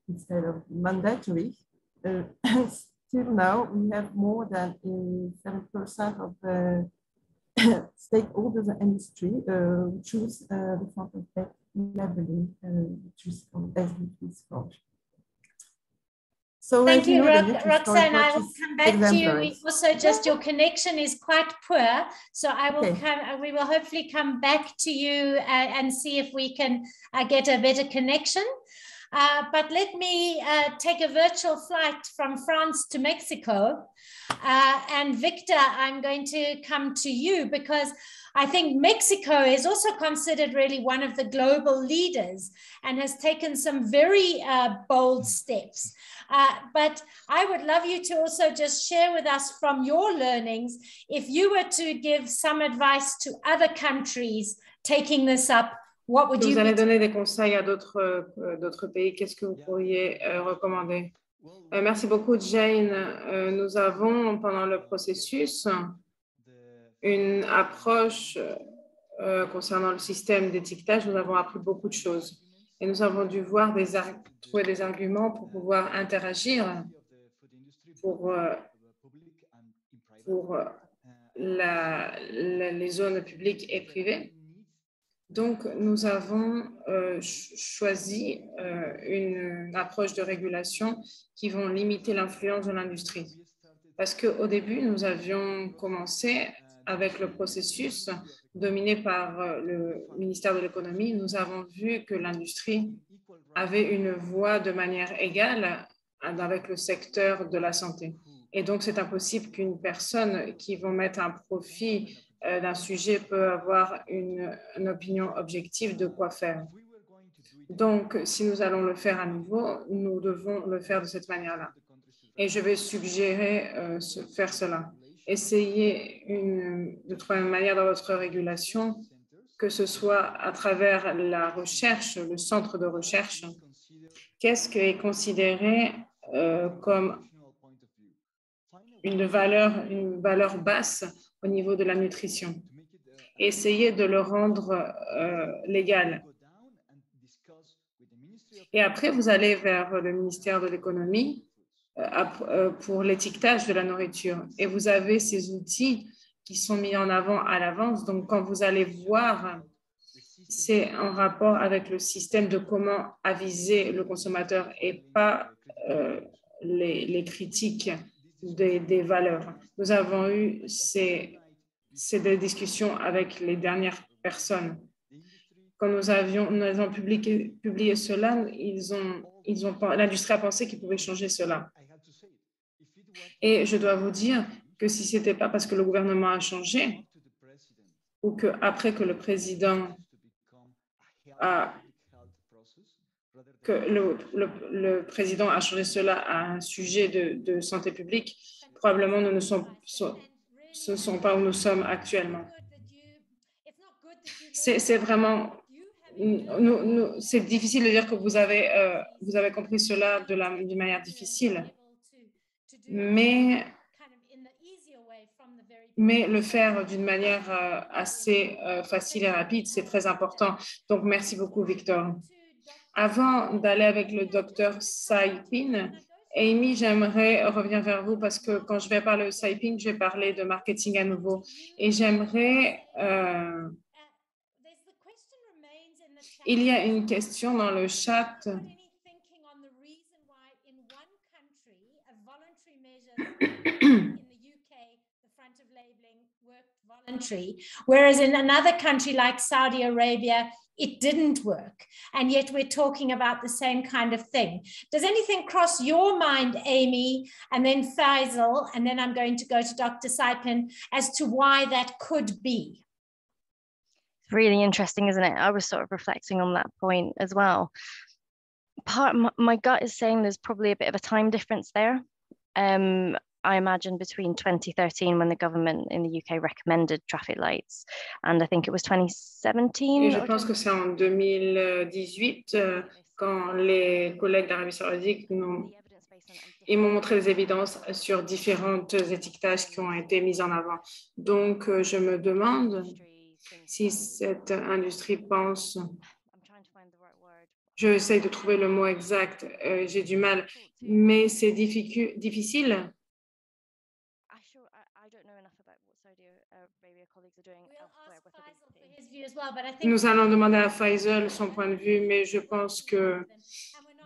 instead of mandatory. Till now, we have more than 7% of the stakeholders and industry choose the front of pack labeling, which is called Nutri-Score. So thank you, Roxanne. I will come back to you. Also, just your connection is quite poor, so I will we will hopefully come back to you and see if we can get a better connection. But let me take a virtual flight from France to Mexico. And Victor, I'm going to come to you because I think Mexico is also considered really one of the global leaders and has taken some very bold steps. But I would love you to also just share with us from your learnings, if you were to give some advice to other countries taking this up, what would you allez donner des conseils à d'autres pays, qu'est-ce que vous pourriez recommander? Merci beaucoup, Jane. Nous avons, pendant le processus, une approche concernant le système d'étiquetage. Nous avons appris beaucoup de choses et nous avons dû trouver des arguments pour pouvoir interagir pour les zones publiques et privées. Donc, nous avons choisi une approche de régulation qui vont limiter l'influence de l'industrie. Parce qu'au début, nous avions commencé avec le processus dominé par le ministère de l'économie. Nous avons vu que l'industrie avait une voix de manière égale avec le secteur de la santé. Et donc, c'est impossible qu'une personne qui va mettre un profit d'un sujet peut avoir une opinion objective de quoi faire. Donc, si nous allons le faire à nouveau, nous devons le faire de cette manière-là. Et je vais suggérer faire cela. Essayez de trouver une manière dans votre régulation, que ce soit à travers la recherche, le centre de recherche. Qu'est-ce qui est considéré comme une valeur basse au niveau de la nutrition? Essayez de le rendre légal. Et après, vous allez vers le ministère de l'économie pour l'étiquetage de la nourriture. Et vous avez ces outils qui sont mis en avant à l'avance. Donc, quand vous allez voir, c'est en rapport avec le système de comment aviser le consommateur et pas les critiques des valeurs. Nous avons eu des discussions avec les dernières personnes. Quand nous avons publié cela, l'industrie a pensé qu'ils pouvaient changer cela. Et je dois vous dire que si ce n'était pas parce que le gouvernement a changé ou qu'après que le président le président a changé cela à un sujet de santé publique, probablement nous ne sommes pas où nous sommes actuellement. C'est vraiment... c'est difficile de dire que vous avez compris cela d'une manière difficile, mais le faire d'une manière assez facile et rapide, c'est très important. Donc, merci beaucoup, Victor. Avant d'aller avec le docteur Saipin, Amy, j'aimerais revenir vers vous parce que quand je vais parler de Saipin, je vais parler de marketing à nouveau. Et j'aimerais... il y a une question dans le chat. of labeling worked voluntary, whereas in another country like Saudi Arabia, it didn't work. And yet we're talking about the same kind of thing. Does anything cross your mind, Amy, and then Faisal, and then I'm going to go to Dr. Saipan, as to why that could be? It's really interesting, isn't it? I was sort of reflecting on that point as well. My gut is saying there's probably a bit of a time difference there. I imagine between 2013, when the government in the UK recommended traffic lights, and I think it was 2017. Et je pense que c'est en 2018 quand les collègues d'Arabie Saoudite ils m'ont montré des évidences sur différentes étiquetages qui ont été mises en avant. Donc, je me demande si cette industrie pense... Je essaye de trouver le mot exact, j'ai du mal, mais c'est difficile. Nous allons demander à Faisal son point de vue, mais je pense que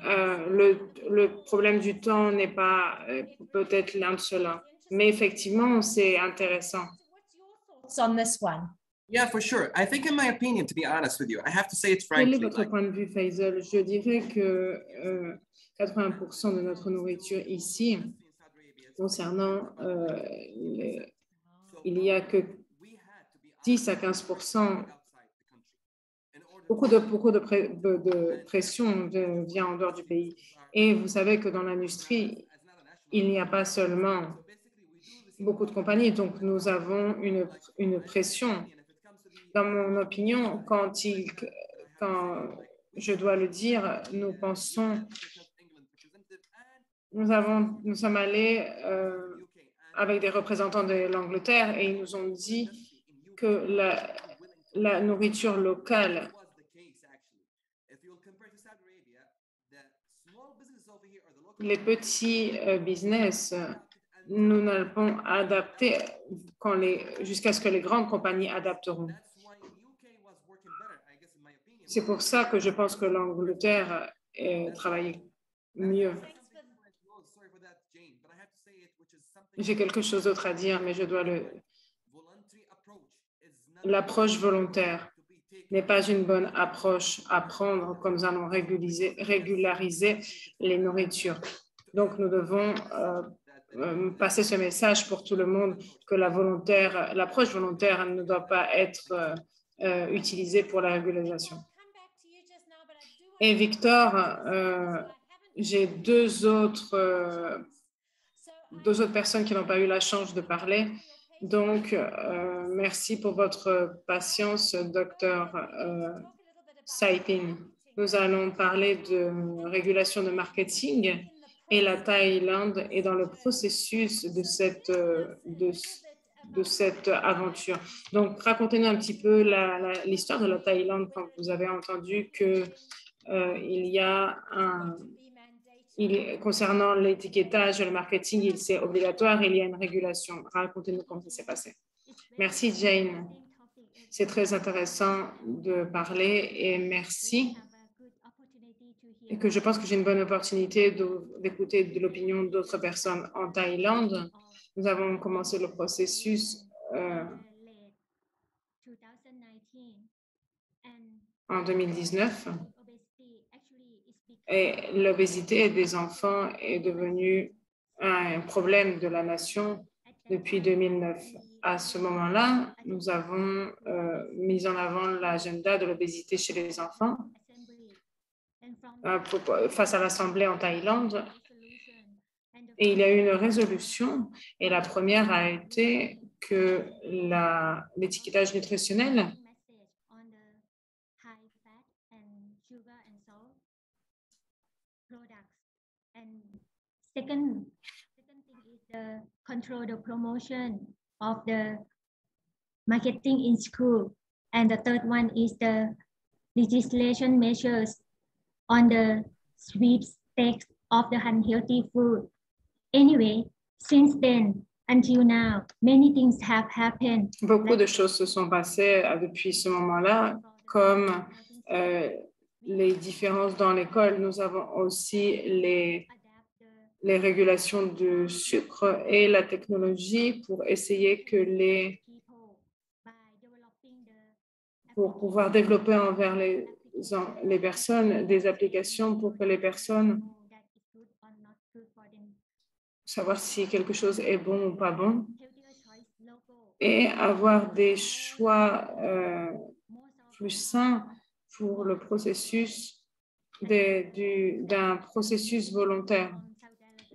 le problème du temps n'est pas peut-être l'un de ceux-là. Mais effectivement, c'est intéressant. On this one. Yeah, for sure. I think, in my opinion, to be honest with you, I have to say it frankly. Quel est votre point de vue, Faisal? Je dirais que 80% de notre nourriture ici, concernant, il n'y a que 10 à 15%. Beaucoup de pression vient en dehors du pays. Et vous savez que dans l'industrie, il n'y a pas seulement beaucoup de compagnies, donc nous avons une pression. Dans mon opinion, quand je dois le dire, nous sommes allés avec des représentants de l'Angleterre et ils nous ont dit que la nourriture locale les petits business, nous n'allons adapter jusqu'à ce que les grandes compagnies adapteront. C'est pour ça que je pense que l'Angleterre travaille mieux. J'ai quelque chose d'autre à dire, mais je dois L'approche volontaire n'est pas une bonne approche à prendre comme nous allons régulariser les nourritures. Donc, nous devons passer ce message pour tout le monde que l'approche volontaire ne doit pas être utilisée pour la régularisation. Et Victor, j'ai deux autres personnes qui n'ont pas eu la chance de parler. Donc, merci pour votre patience, Dr. Saipan. Nous allons parler de régulation de marketing et la Thaïlande est dans le processus de cette aventure. Donc, racontez-nous un petit peu l'histoire de la Thaïlande quand vous avez entendu que il y a concernant l'étiquetage, le marketing, c'est obligatoire, il y a une régulation. Racontez-nous comment ça s'est passé. Merci, Jane. C'est très intéressant de parler et merci. Et que je pense que j'ai une bonne opportunité d'écouter de l'opinion d'autres personnes. En Thaïlande, nous avons commencé le processus en 2019. Et l'obésité des enfants est devenue un problème de la nation depuis 2009. À ce moment-là, nous avons mis en avant l'agenda de l'obésité chez les enfants face à l'Assemblée en Thaïlande. Et il y a eu une résolution et la première a été que l'étiquetage nutritionnel Second thing is the control the promotion of the marketing in school. And the third one is the legislation measures on the sweepstakes of the unhealthy food. Anyway, since then until now, many things have happened. Beaucoup de choses se sont passées depuis ce moment-là, comme les différences dans l'école. Nous avons aussi les régulations du sucre et la technologie pour essayer que pour pouvoir développer envers les personnes des applications pour que les personnes savoir si quelque chose est bon ou pas bon et avoir des choix plus sains pour le processus d'un processus volontaire.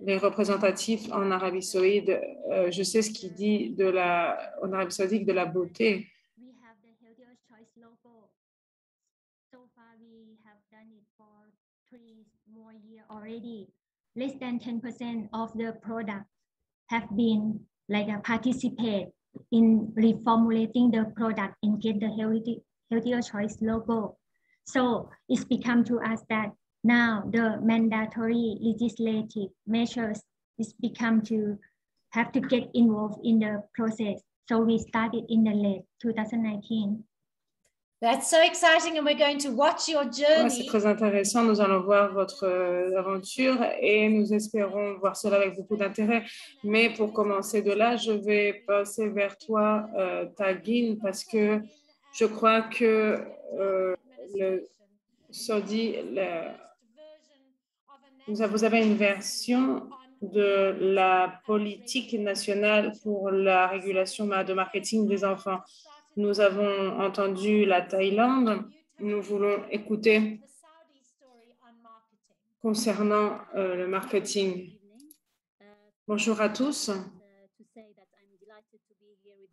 Les représentatifs en Arabie Saoudite, je sais ce qu'il dit en Arabie Saoudite de la beauté. Less than 10% of the products have been participate in reformulating the product and get the healthier choice logo. So it's become to us that now the mandatory legislative measures is become to have to get involved in the process. So we started in the late 2019. That's so exciting, and we're going to watch your journey. C'est très intéressant. Nous allons voir votre aventure et nous espérons voir cela avec beaucoup d'intérêt. Mais pour commencer de là, je vais passer vers toi, Tagin, parce que je crois que le Saudi, vous avez une version de la politique nationale pour la régulation de marketing des enfants. Nous avons entendu la Thaïlande. Nous voulons écouter concernant le marketing. Bonjour à tous.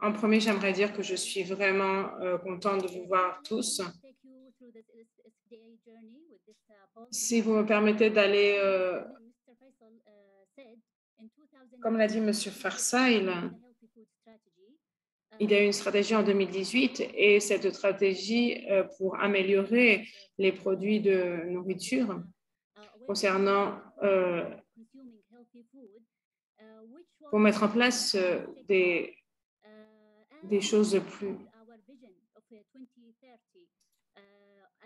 En premier, j'aimerais dire que je suis vraiment contente de vous voir tous. Si vous me permettez d'aller, comme l'a dit M. Farsail, il y a eu une stratégie en 2018 et cette stratégie pour améliorer les produits de nourriture concernant pour mettre en place des choses plus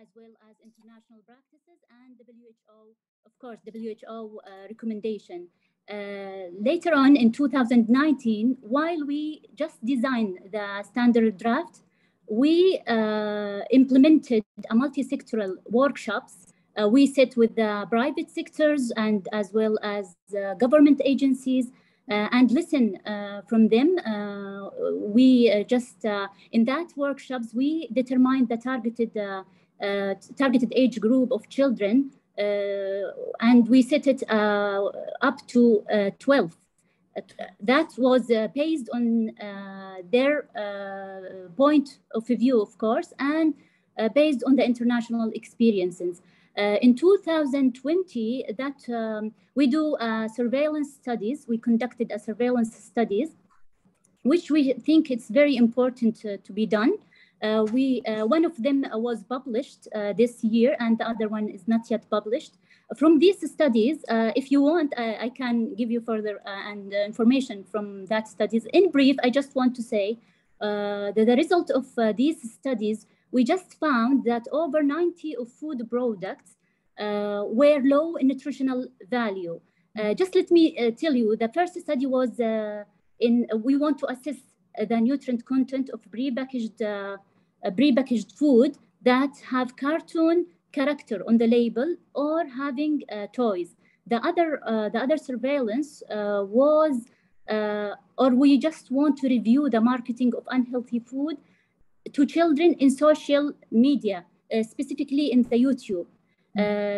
as well as international practices and WHO, of course, WHO recommendation. Later on in 2019, while we just designed the standard draft, we implemented a multi-sectoral workshops. We sat with the private sectors and as well as government agencies and listen from them. We just, in that workshops, we determined the targeted age group of children, and we set it up to 12. That was based on their point of view, of course, and based on the international experiences. In 2020, we do surveillance studies. We conducted a surveillance studies, which we think it's very important to be done. One of them was published this year, and the other one is not yet published. From these studies, if you want, I can give you further information from that studies. In brief, I just want to say that the result of these studies, we just found that over 90 of food products were low in nutritional value. Just let me tell you, the first study was we want to assess the nutrient content of prepackaged food that have cartoon character on the label or having toys. The other surveillance was, or we just want to review the marketing of unhealthy food to children in social media, specifically in the YouTube,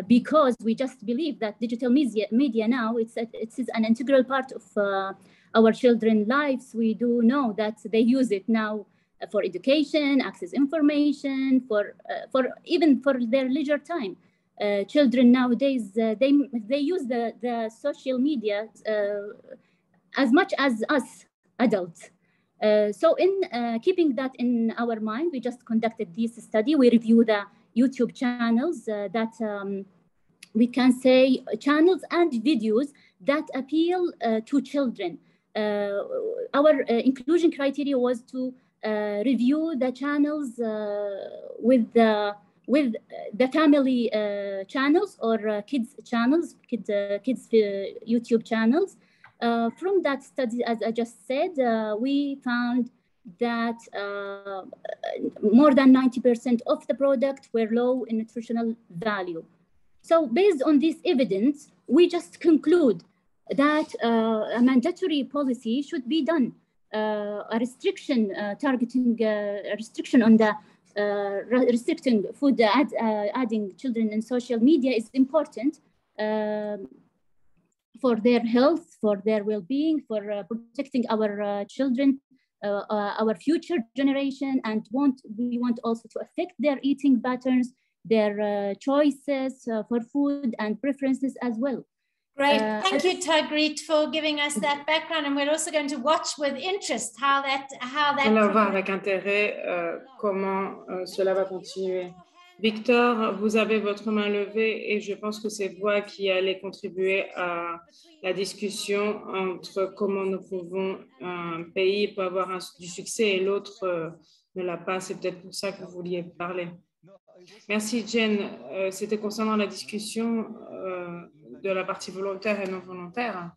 because we just believe that digital media now, it's an integral part of our children's lives. We do know that they use it now for education, access information, for even for their leisure time. Children nowadays, they use the social media as much as us adults. So in keeping that in our mind, we just conducted this study. We review the YouTube channels that we can say channels and videos that appeal to children. Our inclusion criteria was to review the channels with the with the family channels or kids channels, kids YouTube channels. From that study, as I just said, we found that more than 90% of the product were low in nutritional value. So based on this evidence, we just conclude that a mandatory policy should be done. A restriction targeting a restriction on the restricting food adding children in social media is important for their health, for their well-being, for protecting our children, our future generation, and we want also to affect their eating patterns, their choices for food and preferences as well. Great. Thank you, Tagreet, for giving us that background. And we're also going to watch with interest how that on va voir avec intérêt comment cela va continuer. Victor, vous avez votre main levée et je pense que c'est vous qui allez contribuer à la discussion entre comment nous pouvons un pays peut avoir du succès et l'autre ne l'a pas. C'est peut-être pour ça que vous vouliez parler. Merci, Jen. C'était concernant la discussion de la partie volontaire et non volontaire.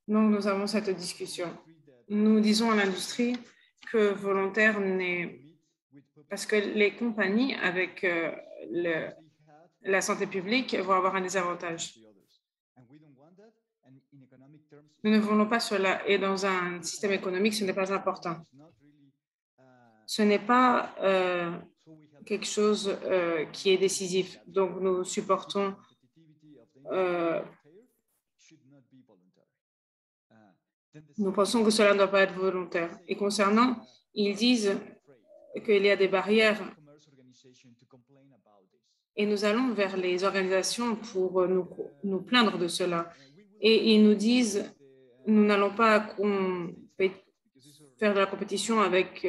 Donc, nous avons cette discussion. Nous disons à l'industrie que volontaire n'est... Parce que les compagnies avec la santé publique vont avoir un désavantage. Nous ne voulons pas cela. Et dans un système économique, ce n'est pas important. Ce n'est pas quelque chose qui est décisif. Donc, nous supportons nous pensons que cela ne doit pas être volontaire. Et concernant, ils disent qu'il y a des barrières et nous allons vers les organisations pour nous plaindre de cela. Et ils nous disent, nous n'allons pas faire de la compétition avec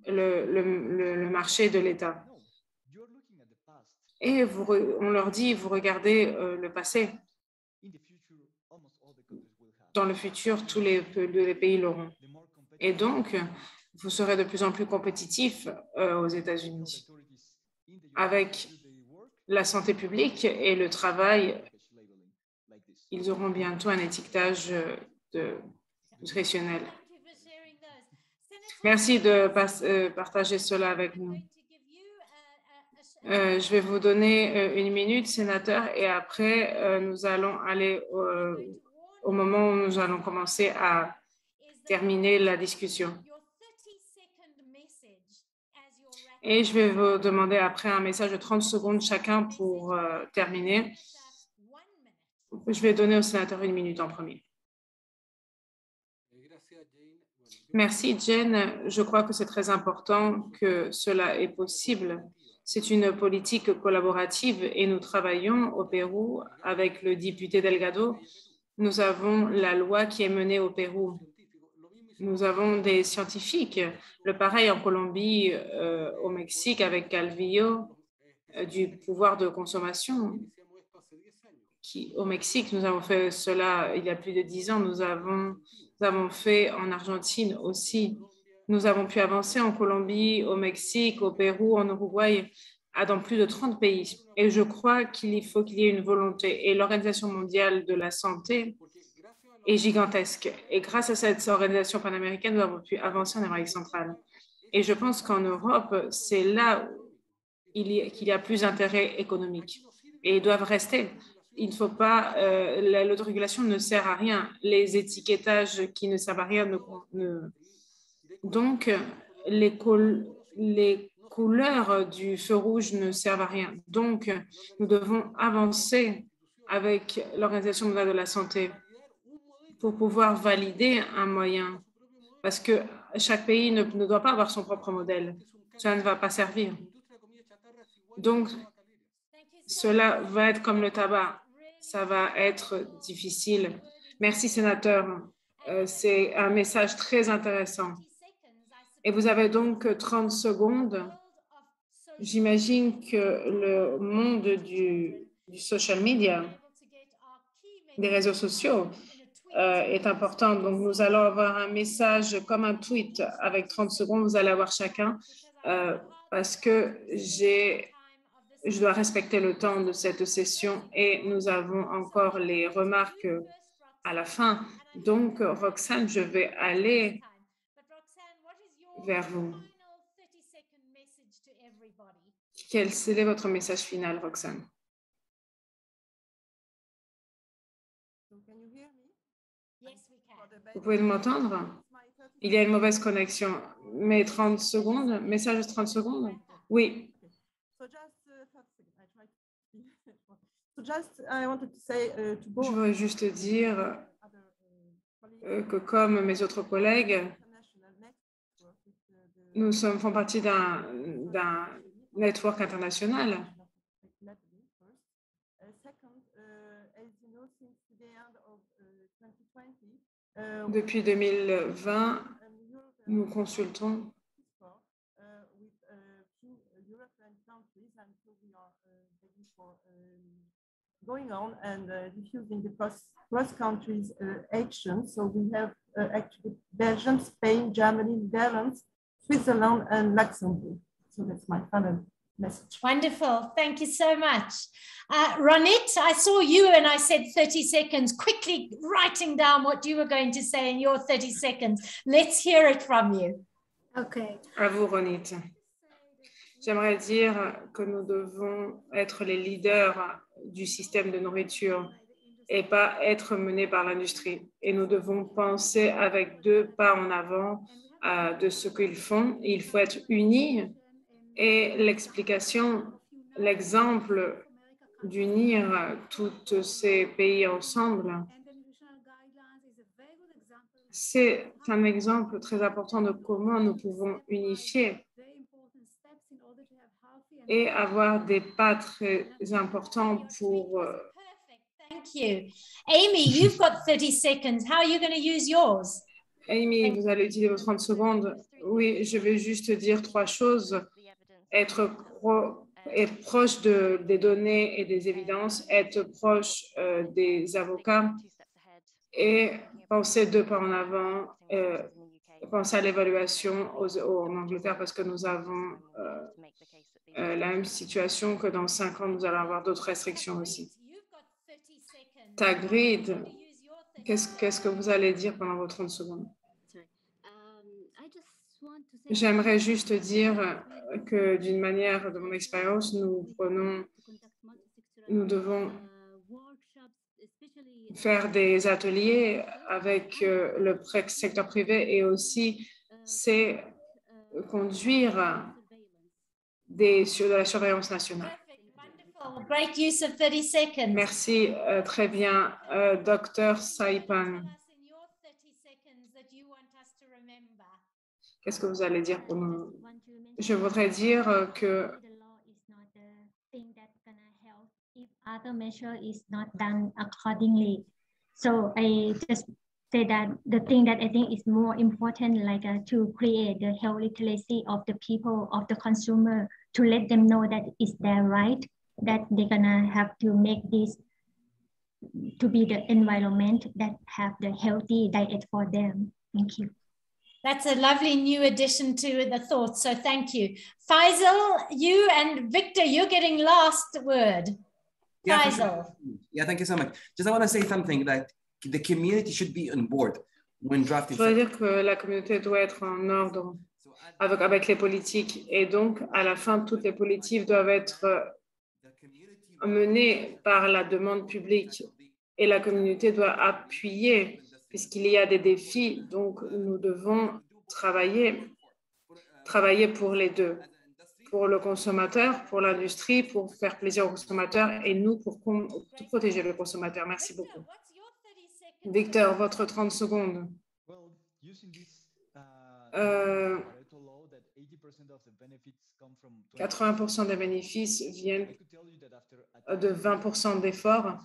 le marché de l'État. Et on leur dit, vous regardez le passé. Dans le futur, tous les pays l'auront. Et donc, vous serez de plus en plus compétitifs aux États-Unis. Avec la santé publique et le travail, ils auront bientôt un étiquetage nutritionnel. Merci de partager cela avec nous. Je vais vous donner 1 minute, sénateur, et après, nous allons aller au moment où nous allons commencer à terminer la discussion. Et je vais vous demander après un message de 30 secondes chacun pour terminer. Je vais donner au sénateur 1 minute en premier. Merci, Jen. Je crois que c'est très important que cela est possible. C'est une politique collaborative et nous travaillons au Pérou avec le député Delgado. Nous avons la loi qui est menée au Pérou. Nous avons des scientifiques. Le pareil en Colombie, au Mexique avec Calvillo, du pouvoir de consommation. Au Mexique, nous avons fait cela il y a plus de 10 ans. Nous avons fait en Argentine aussi. Nous avons pu avancer en Colombie, au Mexique, au Pérou, en Uruguay, dans plus de 30 pays. Et je crois qu'il faut qu'il y ait une volonté. Et l'Organisation mondiale de la santé est gigantesque. Et grâce à cette organisation panaméricaine, nous avons pu avancer en Amérique centrale. Et je pense qu'en Europe, c'est là qu'il y a plus d'intérêt économique. Et ils doivent rester. Il ne faut pas... l'autorégulation ne sert à rien. Les étiquetages qui ne servent à rien Donc, les couleurs du feu rouge ne servent à rien. Donc, nous devons avancer avec l'Organisation mondiale de la santé pour pouvoir valider un moyen. Parce que chaque pays ne doit pas avoir son propre modèle. Ça ne va pas servir. Donc, cela va être comme le tabac. Ça va être difficile. Merci, sénateur. C'est un message très intéressant. Et vous avez donc 30 secondes. J'imagine que le monde du social media, des réseaux sociaux, est important. Donc, nous allons avoir un message comme un tweet avec 30 secondes. Vous allez avoir chacun parce que je dois respecter le temps de cette session et nous avons encore les remarques à la fin. Donc, Roxane, je vais aller vers vous. Quel est votre message final, Roxane? Vous pouvez m'entendre? Il y a une mauvaise connexion. Mais 30 secondes, message de 30 secondes? Oui. Je veux juste dire que comme mes autres collègues, nous faisons partie d'un network international. Depuis 2020, nous consultons going on and diffusing the cross-country action. So we have actually Belgium, Spain, Germany, Netherlands, Switzerland, and Luxembourg. So that's my final message. Wonderful. Thank you so much. Ronit, I saw you and I said 30 seconds, quickly writing down what you were going to say in your 30 seconds. Let's hear it from you. Okay. À vous, Ronit. J'aimerais dire que nous devons être les leaders du système de nourriture et pas être menés par l'industrie. Et nous devons penser avec 2 pas en avant de ce qu'ils font. Il faut être unis et l'explication, l'exemple d'unir tous ces pays ensemble, c'est un exemple très important de comment nous pouvons unifier et avoir des pas très importants pour... Thank you. Amy, you've got 30 seconds. How are you going to use yours? Amy, vous allez utiliser vos 30 secondes. Oui, je vais juste dire 3 choses. Être proche des données et des évidences, être proche des avocats et penser 2 pas en avant, penser à l'évaluation en Angleterre parce que nous avons la même situation que dans 5 ans, nous allons avoir d'autres restrictions aussi. Tagrid, qu'est-ce que vous allez dire pendant vos 30 secondes? J'aimerais juste dire que d'une manière de mon expérience, nous devons faire des ateliers avec le secteur privé et aussi c'est conduire de la surveillance nationale. Great use of 30 seconds. Merci, très bien. Dr. Saipan, qu'est-ce que vous allez dire pour nous? Je voudrais dire que other measure is not done accordingly. So I just say that the thing that I think is more important, like to create the health literacy of the people, of the consumer, to let them know that it's their right, that they're gonna have to make this to be the environment that have the healthy diet for them. Thank you. That's a lovely new addition to the thoughts. So thank you. Faisal, you and Victor, you're getting last word. Yeah, Faisal. sure. Yeah, thank you so much. Just I want to say something that the community should be on board when drafting. Je veux dire que la communauté doit être en ordre avec les politiques et donc à la fin, toutes les politiques doivent être menées par la demande publique et la communauté doit appuyer puisqu'il y a des défis. Donc, nous devons travailler pour les 2. Pour le consommateur, pour l'industrie, pour faire plaisir aux consommateurs et nous pour protéger le consommateur. Merci beaucoup. Victor, votre 30 secondes. 80% des bénéfices viennent de 20% d'efforts.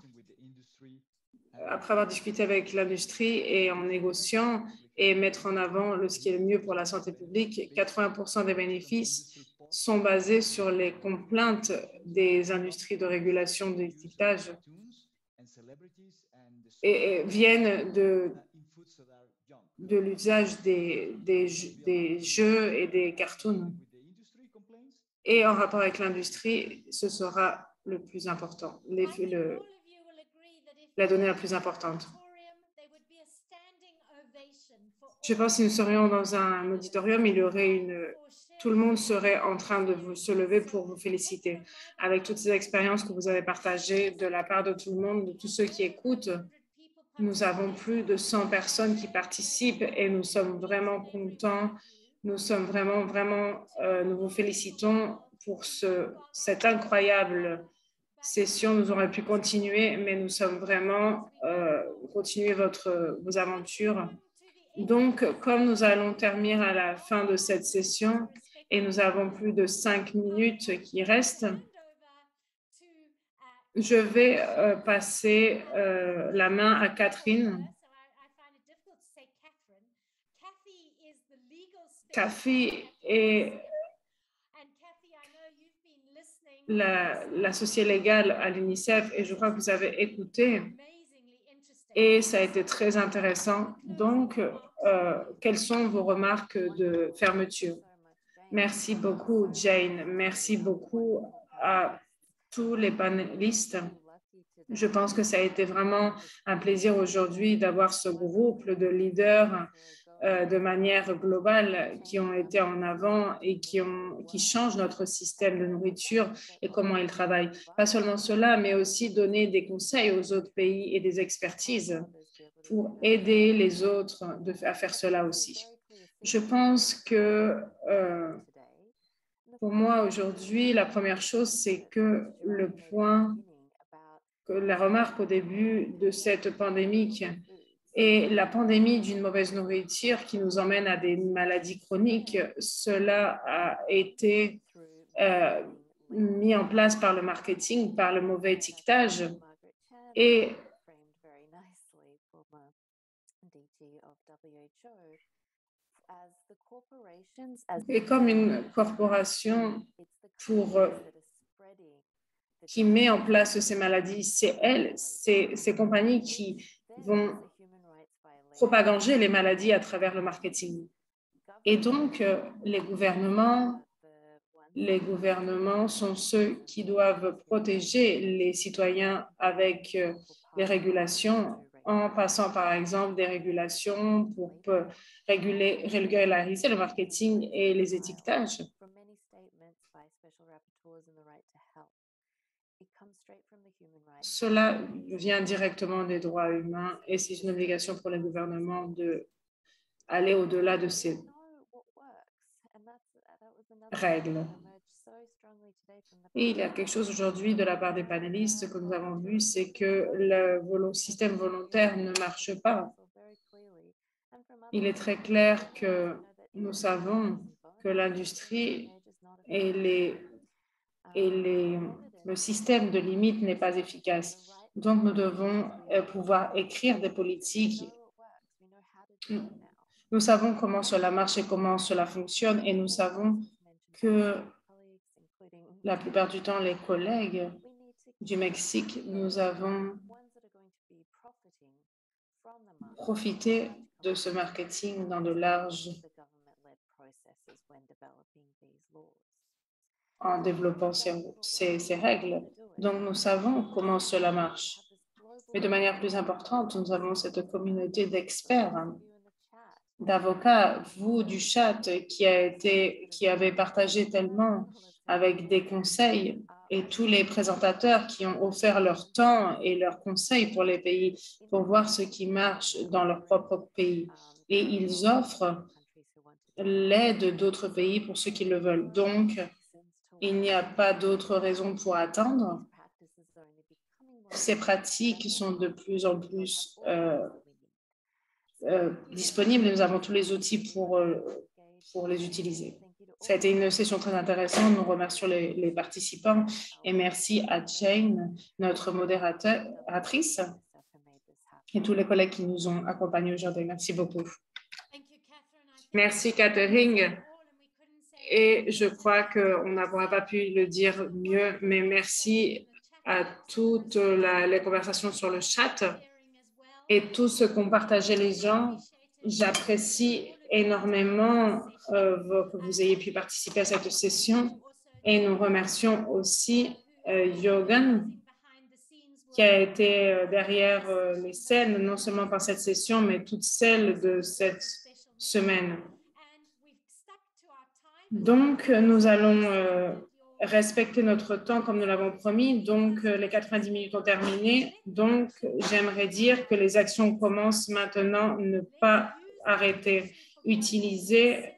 Après avoir discuté avec l'industrie et en négociant et mettre en avant ce qui est le mieux pour la santé publique, 80% des bénéfices sont basés sur les complaintes des industries de régulation de l'étiquetage et viennent de l'usage des jeux et des cartoons. et en rapport avec l'industrie, ce sera le plus important, la donnée la plus importante. Je pense que si nous serions dans un auditorium, il y aurait tout le monde serait en train de se lever pour vous féliciter. Avec toutes ces expériences que vous avez partagées de la part de tout le monde, de tous ceux qui écoutent, nous avons plus de 100 personnes qui participent et nous sommes vraiment contents. Nous sommes vraiment, nous vous félicitons pour cette incroyable session. Nous aurions pu continuer, mais nous sommes vraiment continuer vos aventures. Donc, comme nous allons terminer à la fin de cette session et nous avons plus de 5 minutes qui restent, je vais passer la main à Catherine. Cathy est l'associée légale à l'UNICEF et je crois que vous avez écouté et ça a été très intéressant. Donc, quelles sont vos remarques de fermeture? Merci beaucoup, Jane. Merci beaucoup à tous les panélistes. Je pense que ça a été vraiment un plaisir aujourd'hui d'avoir ce groupe de leaders de manière globale qui ont été en avant et qui changent notre système de nourriture et comment ils travaillent. Pas seulement cela, mais aussi donner des conseils aux autres pays et des expertises pour aider les autres à faire cela aussi. Je pense que pour moi aujourd'hui, la première chose, c'est que la remarque au début de cette pandémie et la pandémie d'une mauvaise nourriture qui nous emmène à des maladies chroniques, cela a été mis en place par le marketing, par le mauvais étiquetage. Et comme une corporation qui met en place ces maladies, c'est ces compagnies qui vont propager les maladies à travers le marketing. Et donc, les gouvernements sont ceux qui doivent protéger les citoyens avec les régulations, en passant par exemple des régulations pour régulariser le marketing et les étiquetages. Cela vient directement des droits humains et c'est une obligation pour les gouvernements d'aller au-delà de ces règles. Et il y a quelque chose aujourd'hui de la part des panélistes que nous avons vu, c'est que le système volontaire ne marche pas. Il est très clair que nous savons que l'industrie et le système de limite n'est pas efficace. Donc, nous devons pouvoir écrire des politiques. Nous savons comment cela marche et comment cela fonctionne et nous savons que la plupart du temps, les collègues du Mexique, nous avons profité de ce marketing dans de larges en développant ces règles. Donc, nous savons comment cela marche. Mais de manière plus importante, nous avons cette communauté d'experts, d'avocats, vous du chat, qui avez partagé tellement avec des conseils et tous les présentateurs qui ont offert leur temps et leurs conseils pour les pays, pour voir ce qui marche dans leur propre pays. Et ils offrent l'aide d'autres pays pour ceux qui le veulent. Donc, il n'y a pas d'autre raison pour attendre. Ces pratiques sont de plus en plus disponibles et nous avons tous les outils pour les utiliser. Ça a été une session très intéressante. Nous remercions les participants et merci à Jane, notre modératrice, et tous les collègues qui nous ont accompagnés aujourd'hui. Merci beaucoup. Merci, Catherine. Et je crois qu'on n'aura pas pu le dire mieux, mais merci à toutes les conversations sur le chat et tout ce qu'ont partagé les gens. J'apprécie énormément que vous ayez pu participer à cette session Et nous remercions aussi Jürgen, qui a été derrière les scènes, non seulement par cette session, mais toutes celles de cette semaine. Donc, nous allons respecter notre temps comme nous l'avons promis. Donc, les 90 minutes ont terminé. Donc, j'aimerais dire que les actions commencent maintenant, ne pas arrêter. Utiliser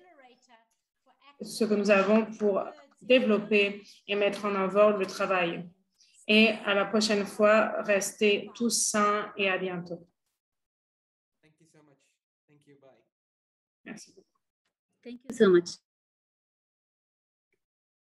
ce que nous avons pour développer et mettre en avant le travail. Et à la prochaine fois, restez tous sains et à bientôt. Thank you so much. Thank you. Bye. Merci beaucoup. Thank you so much.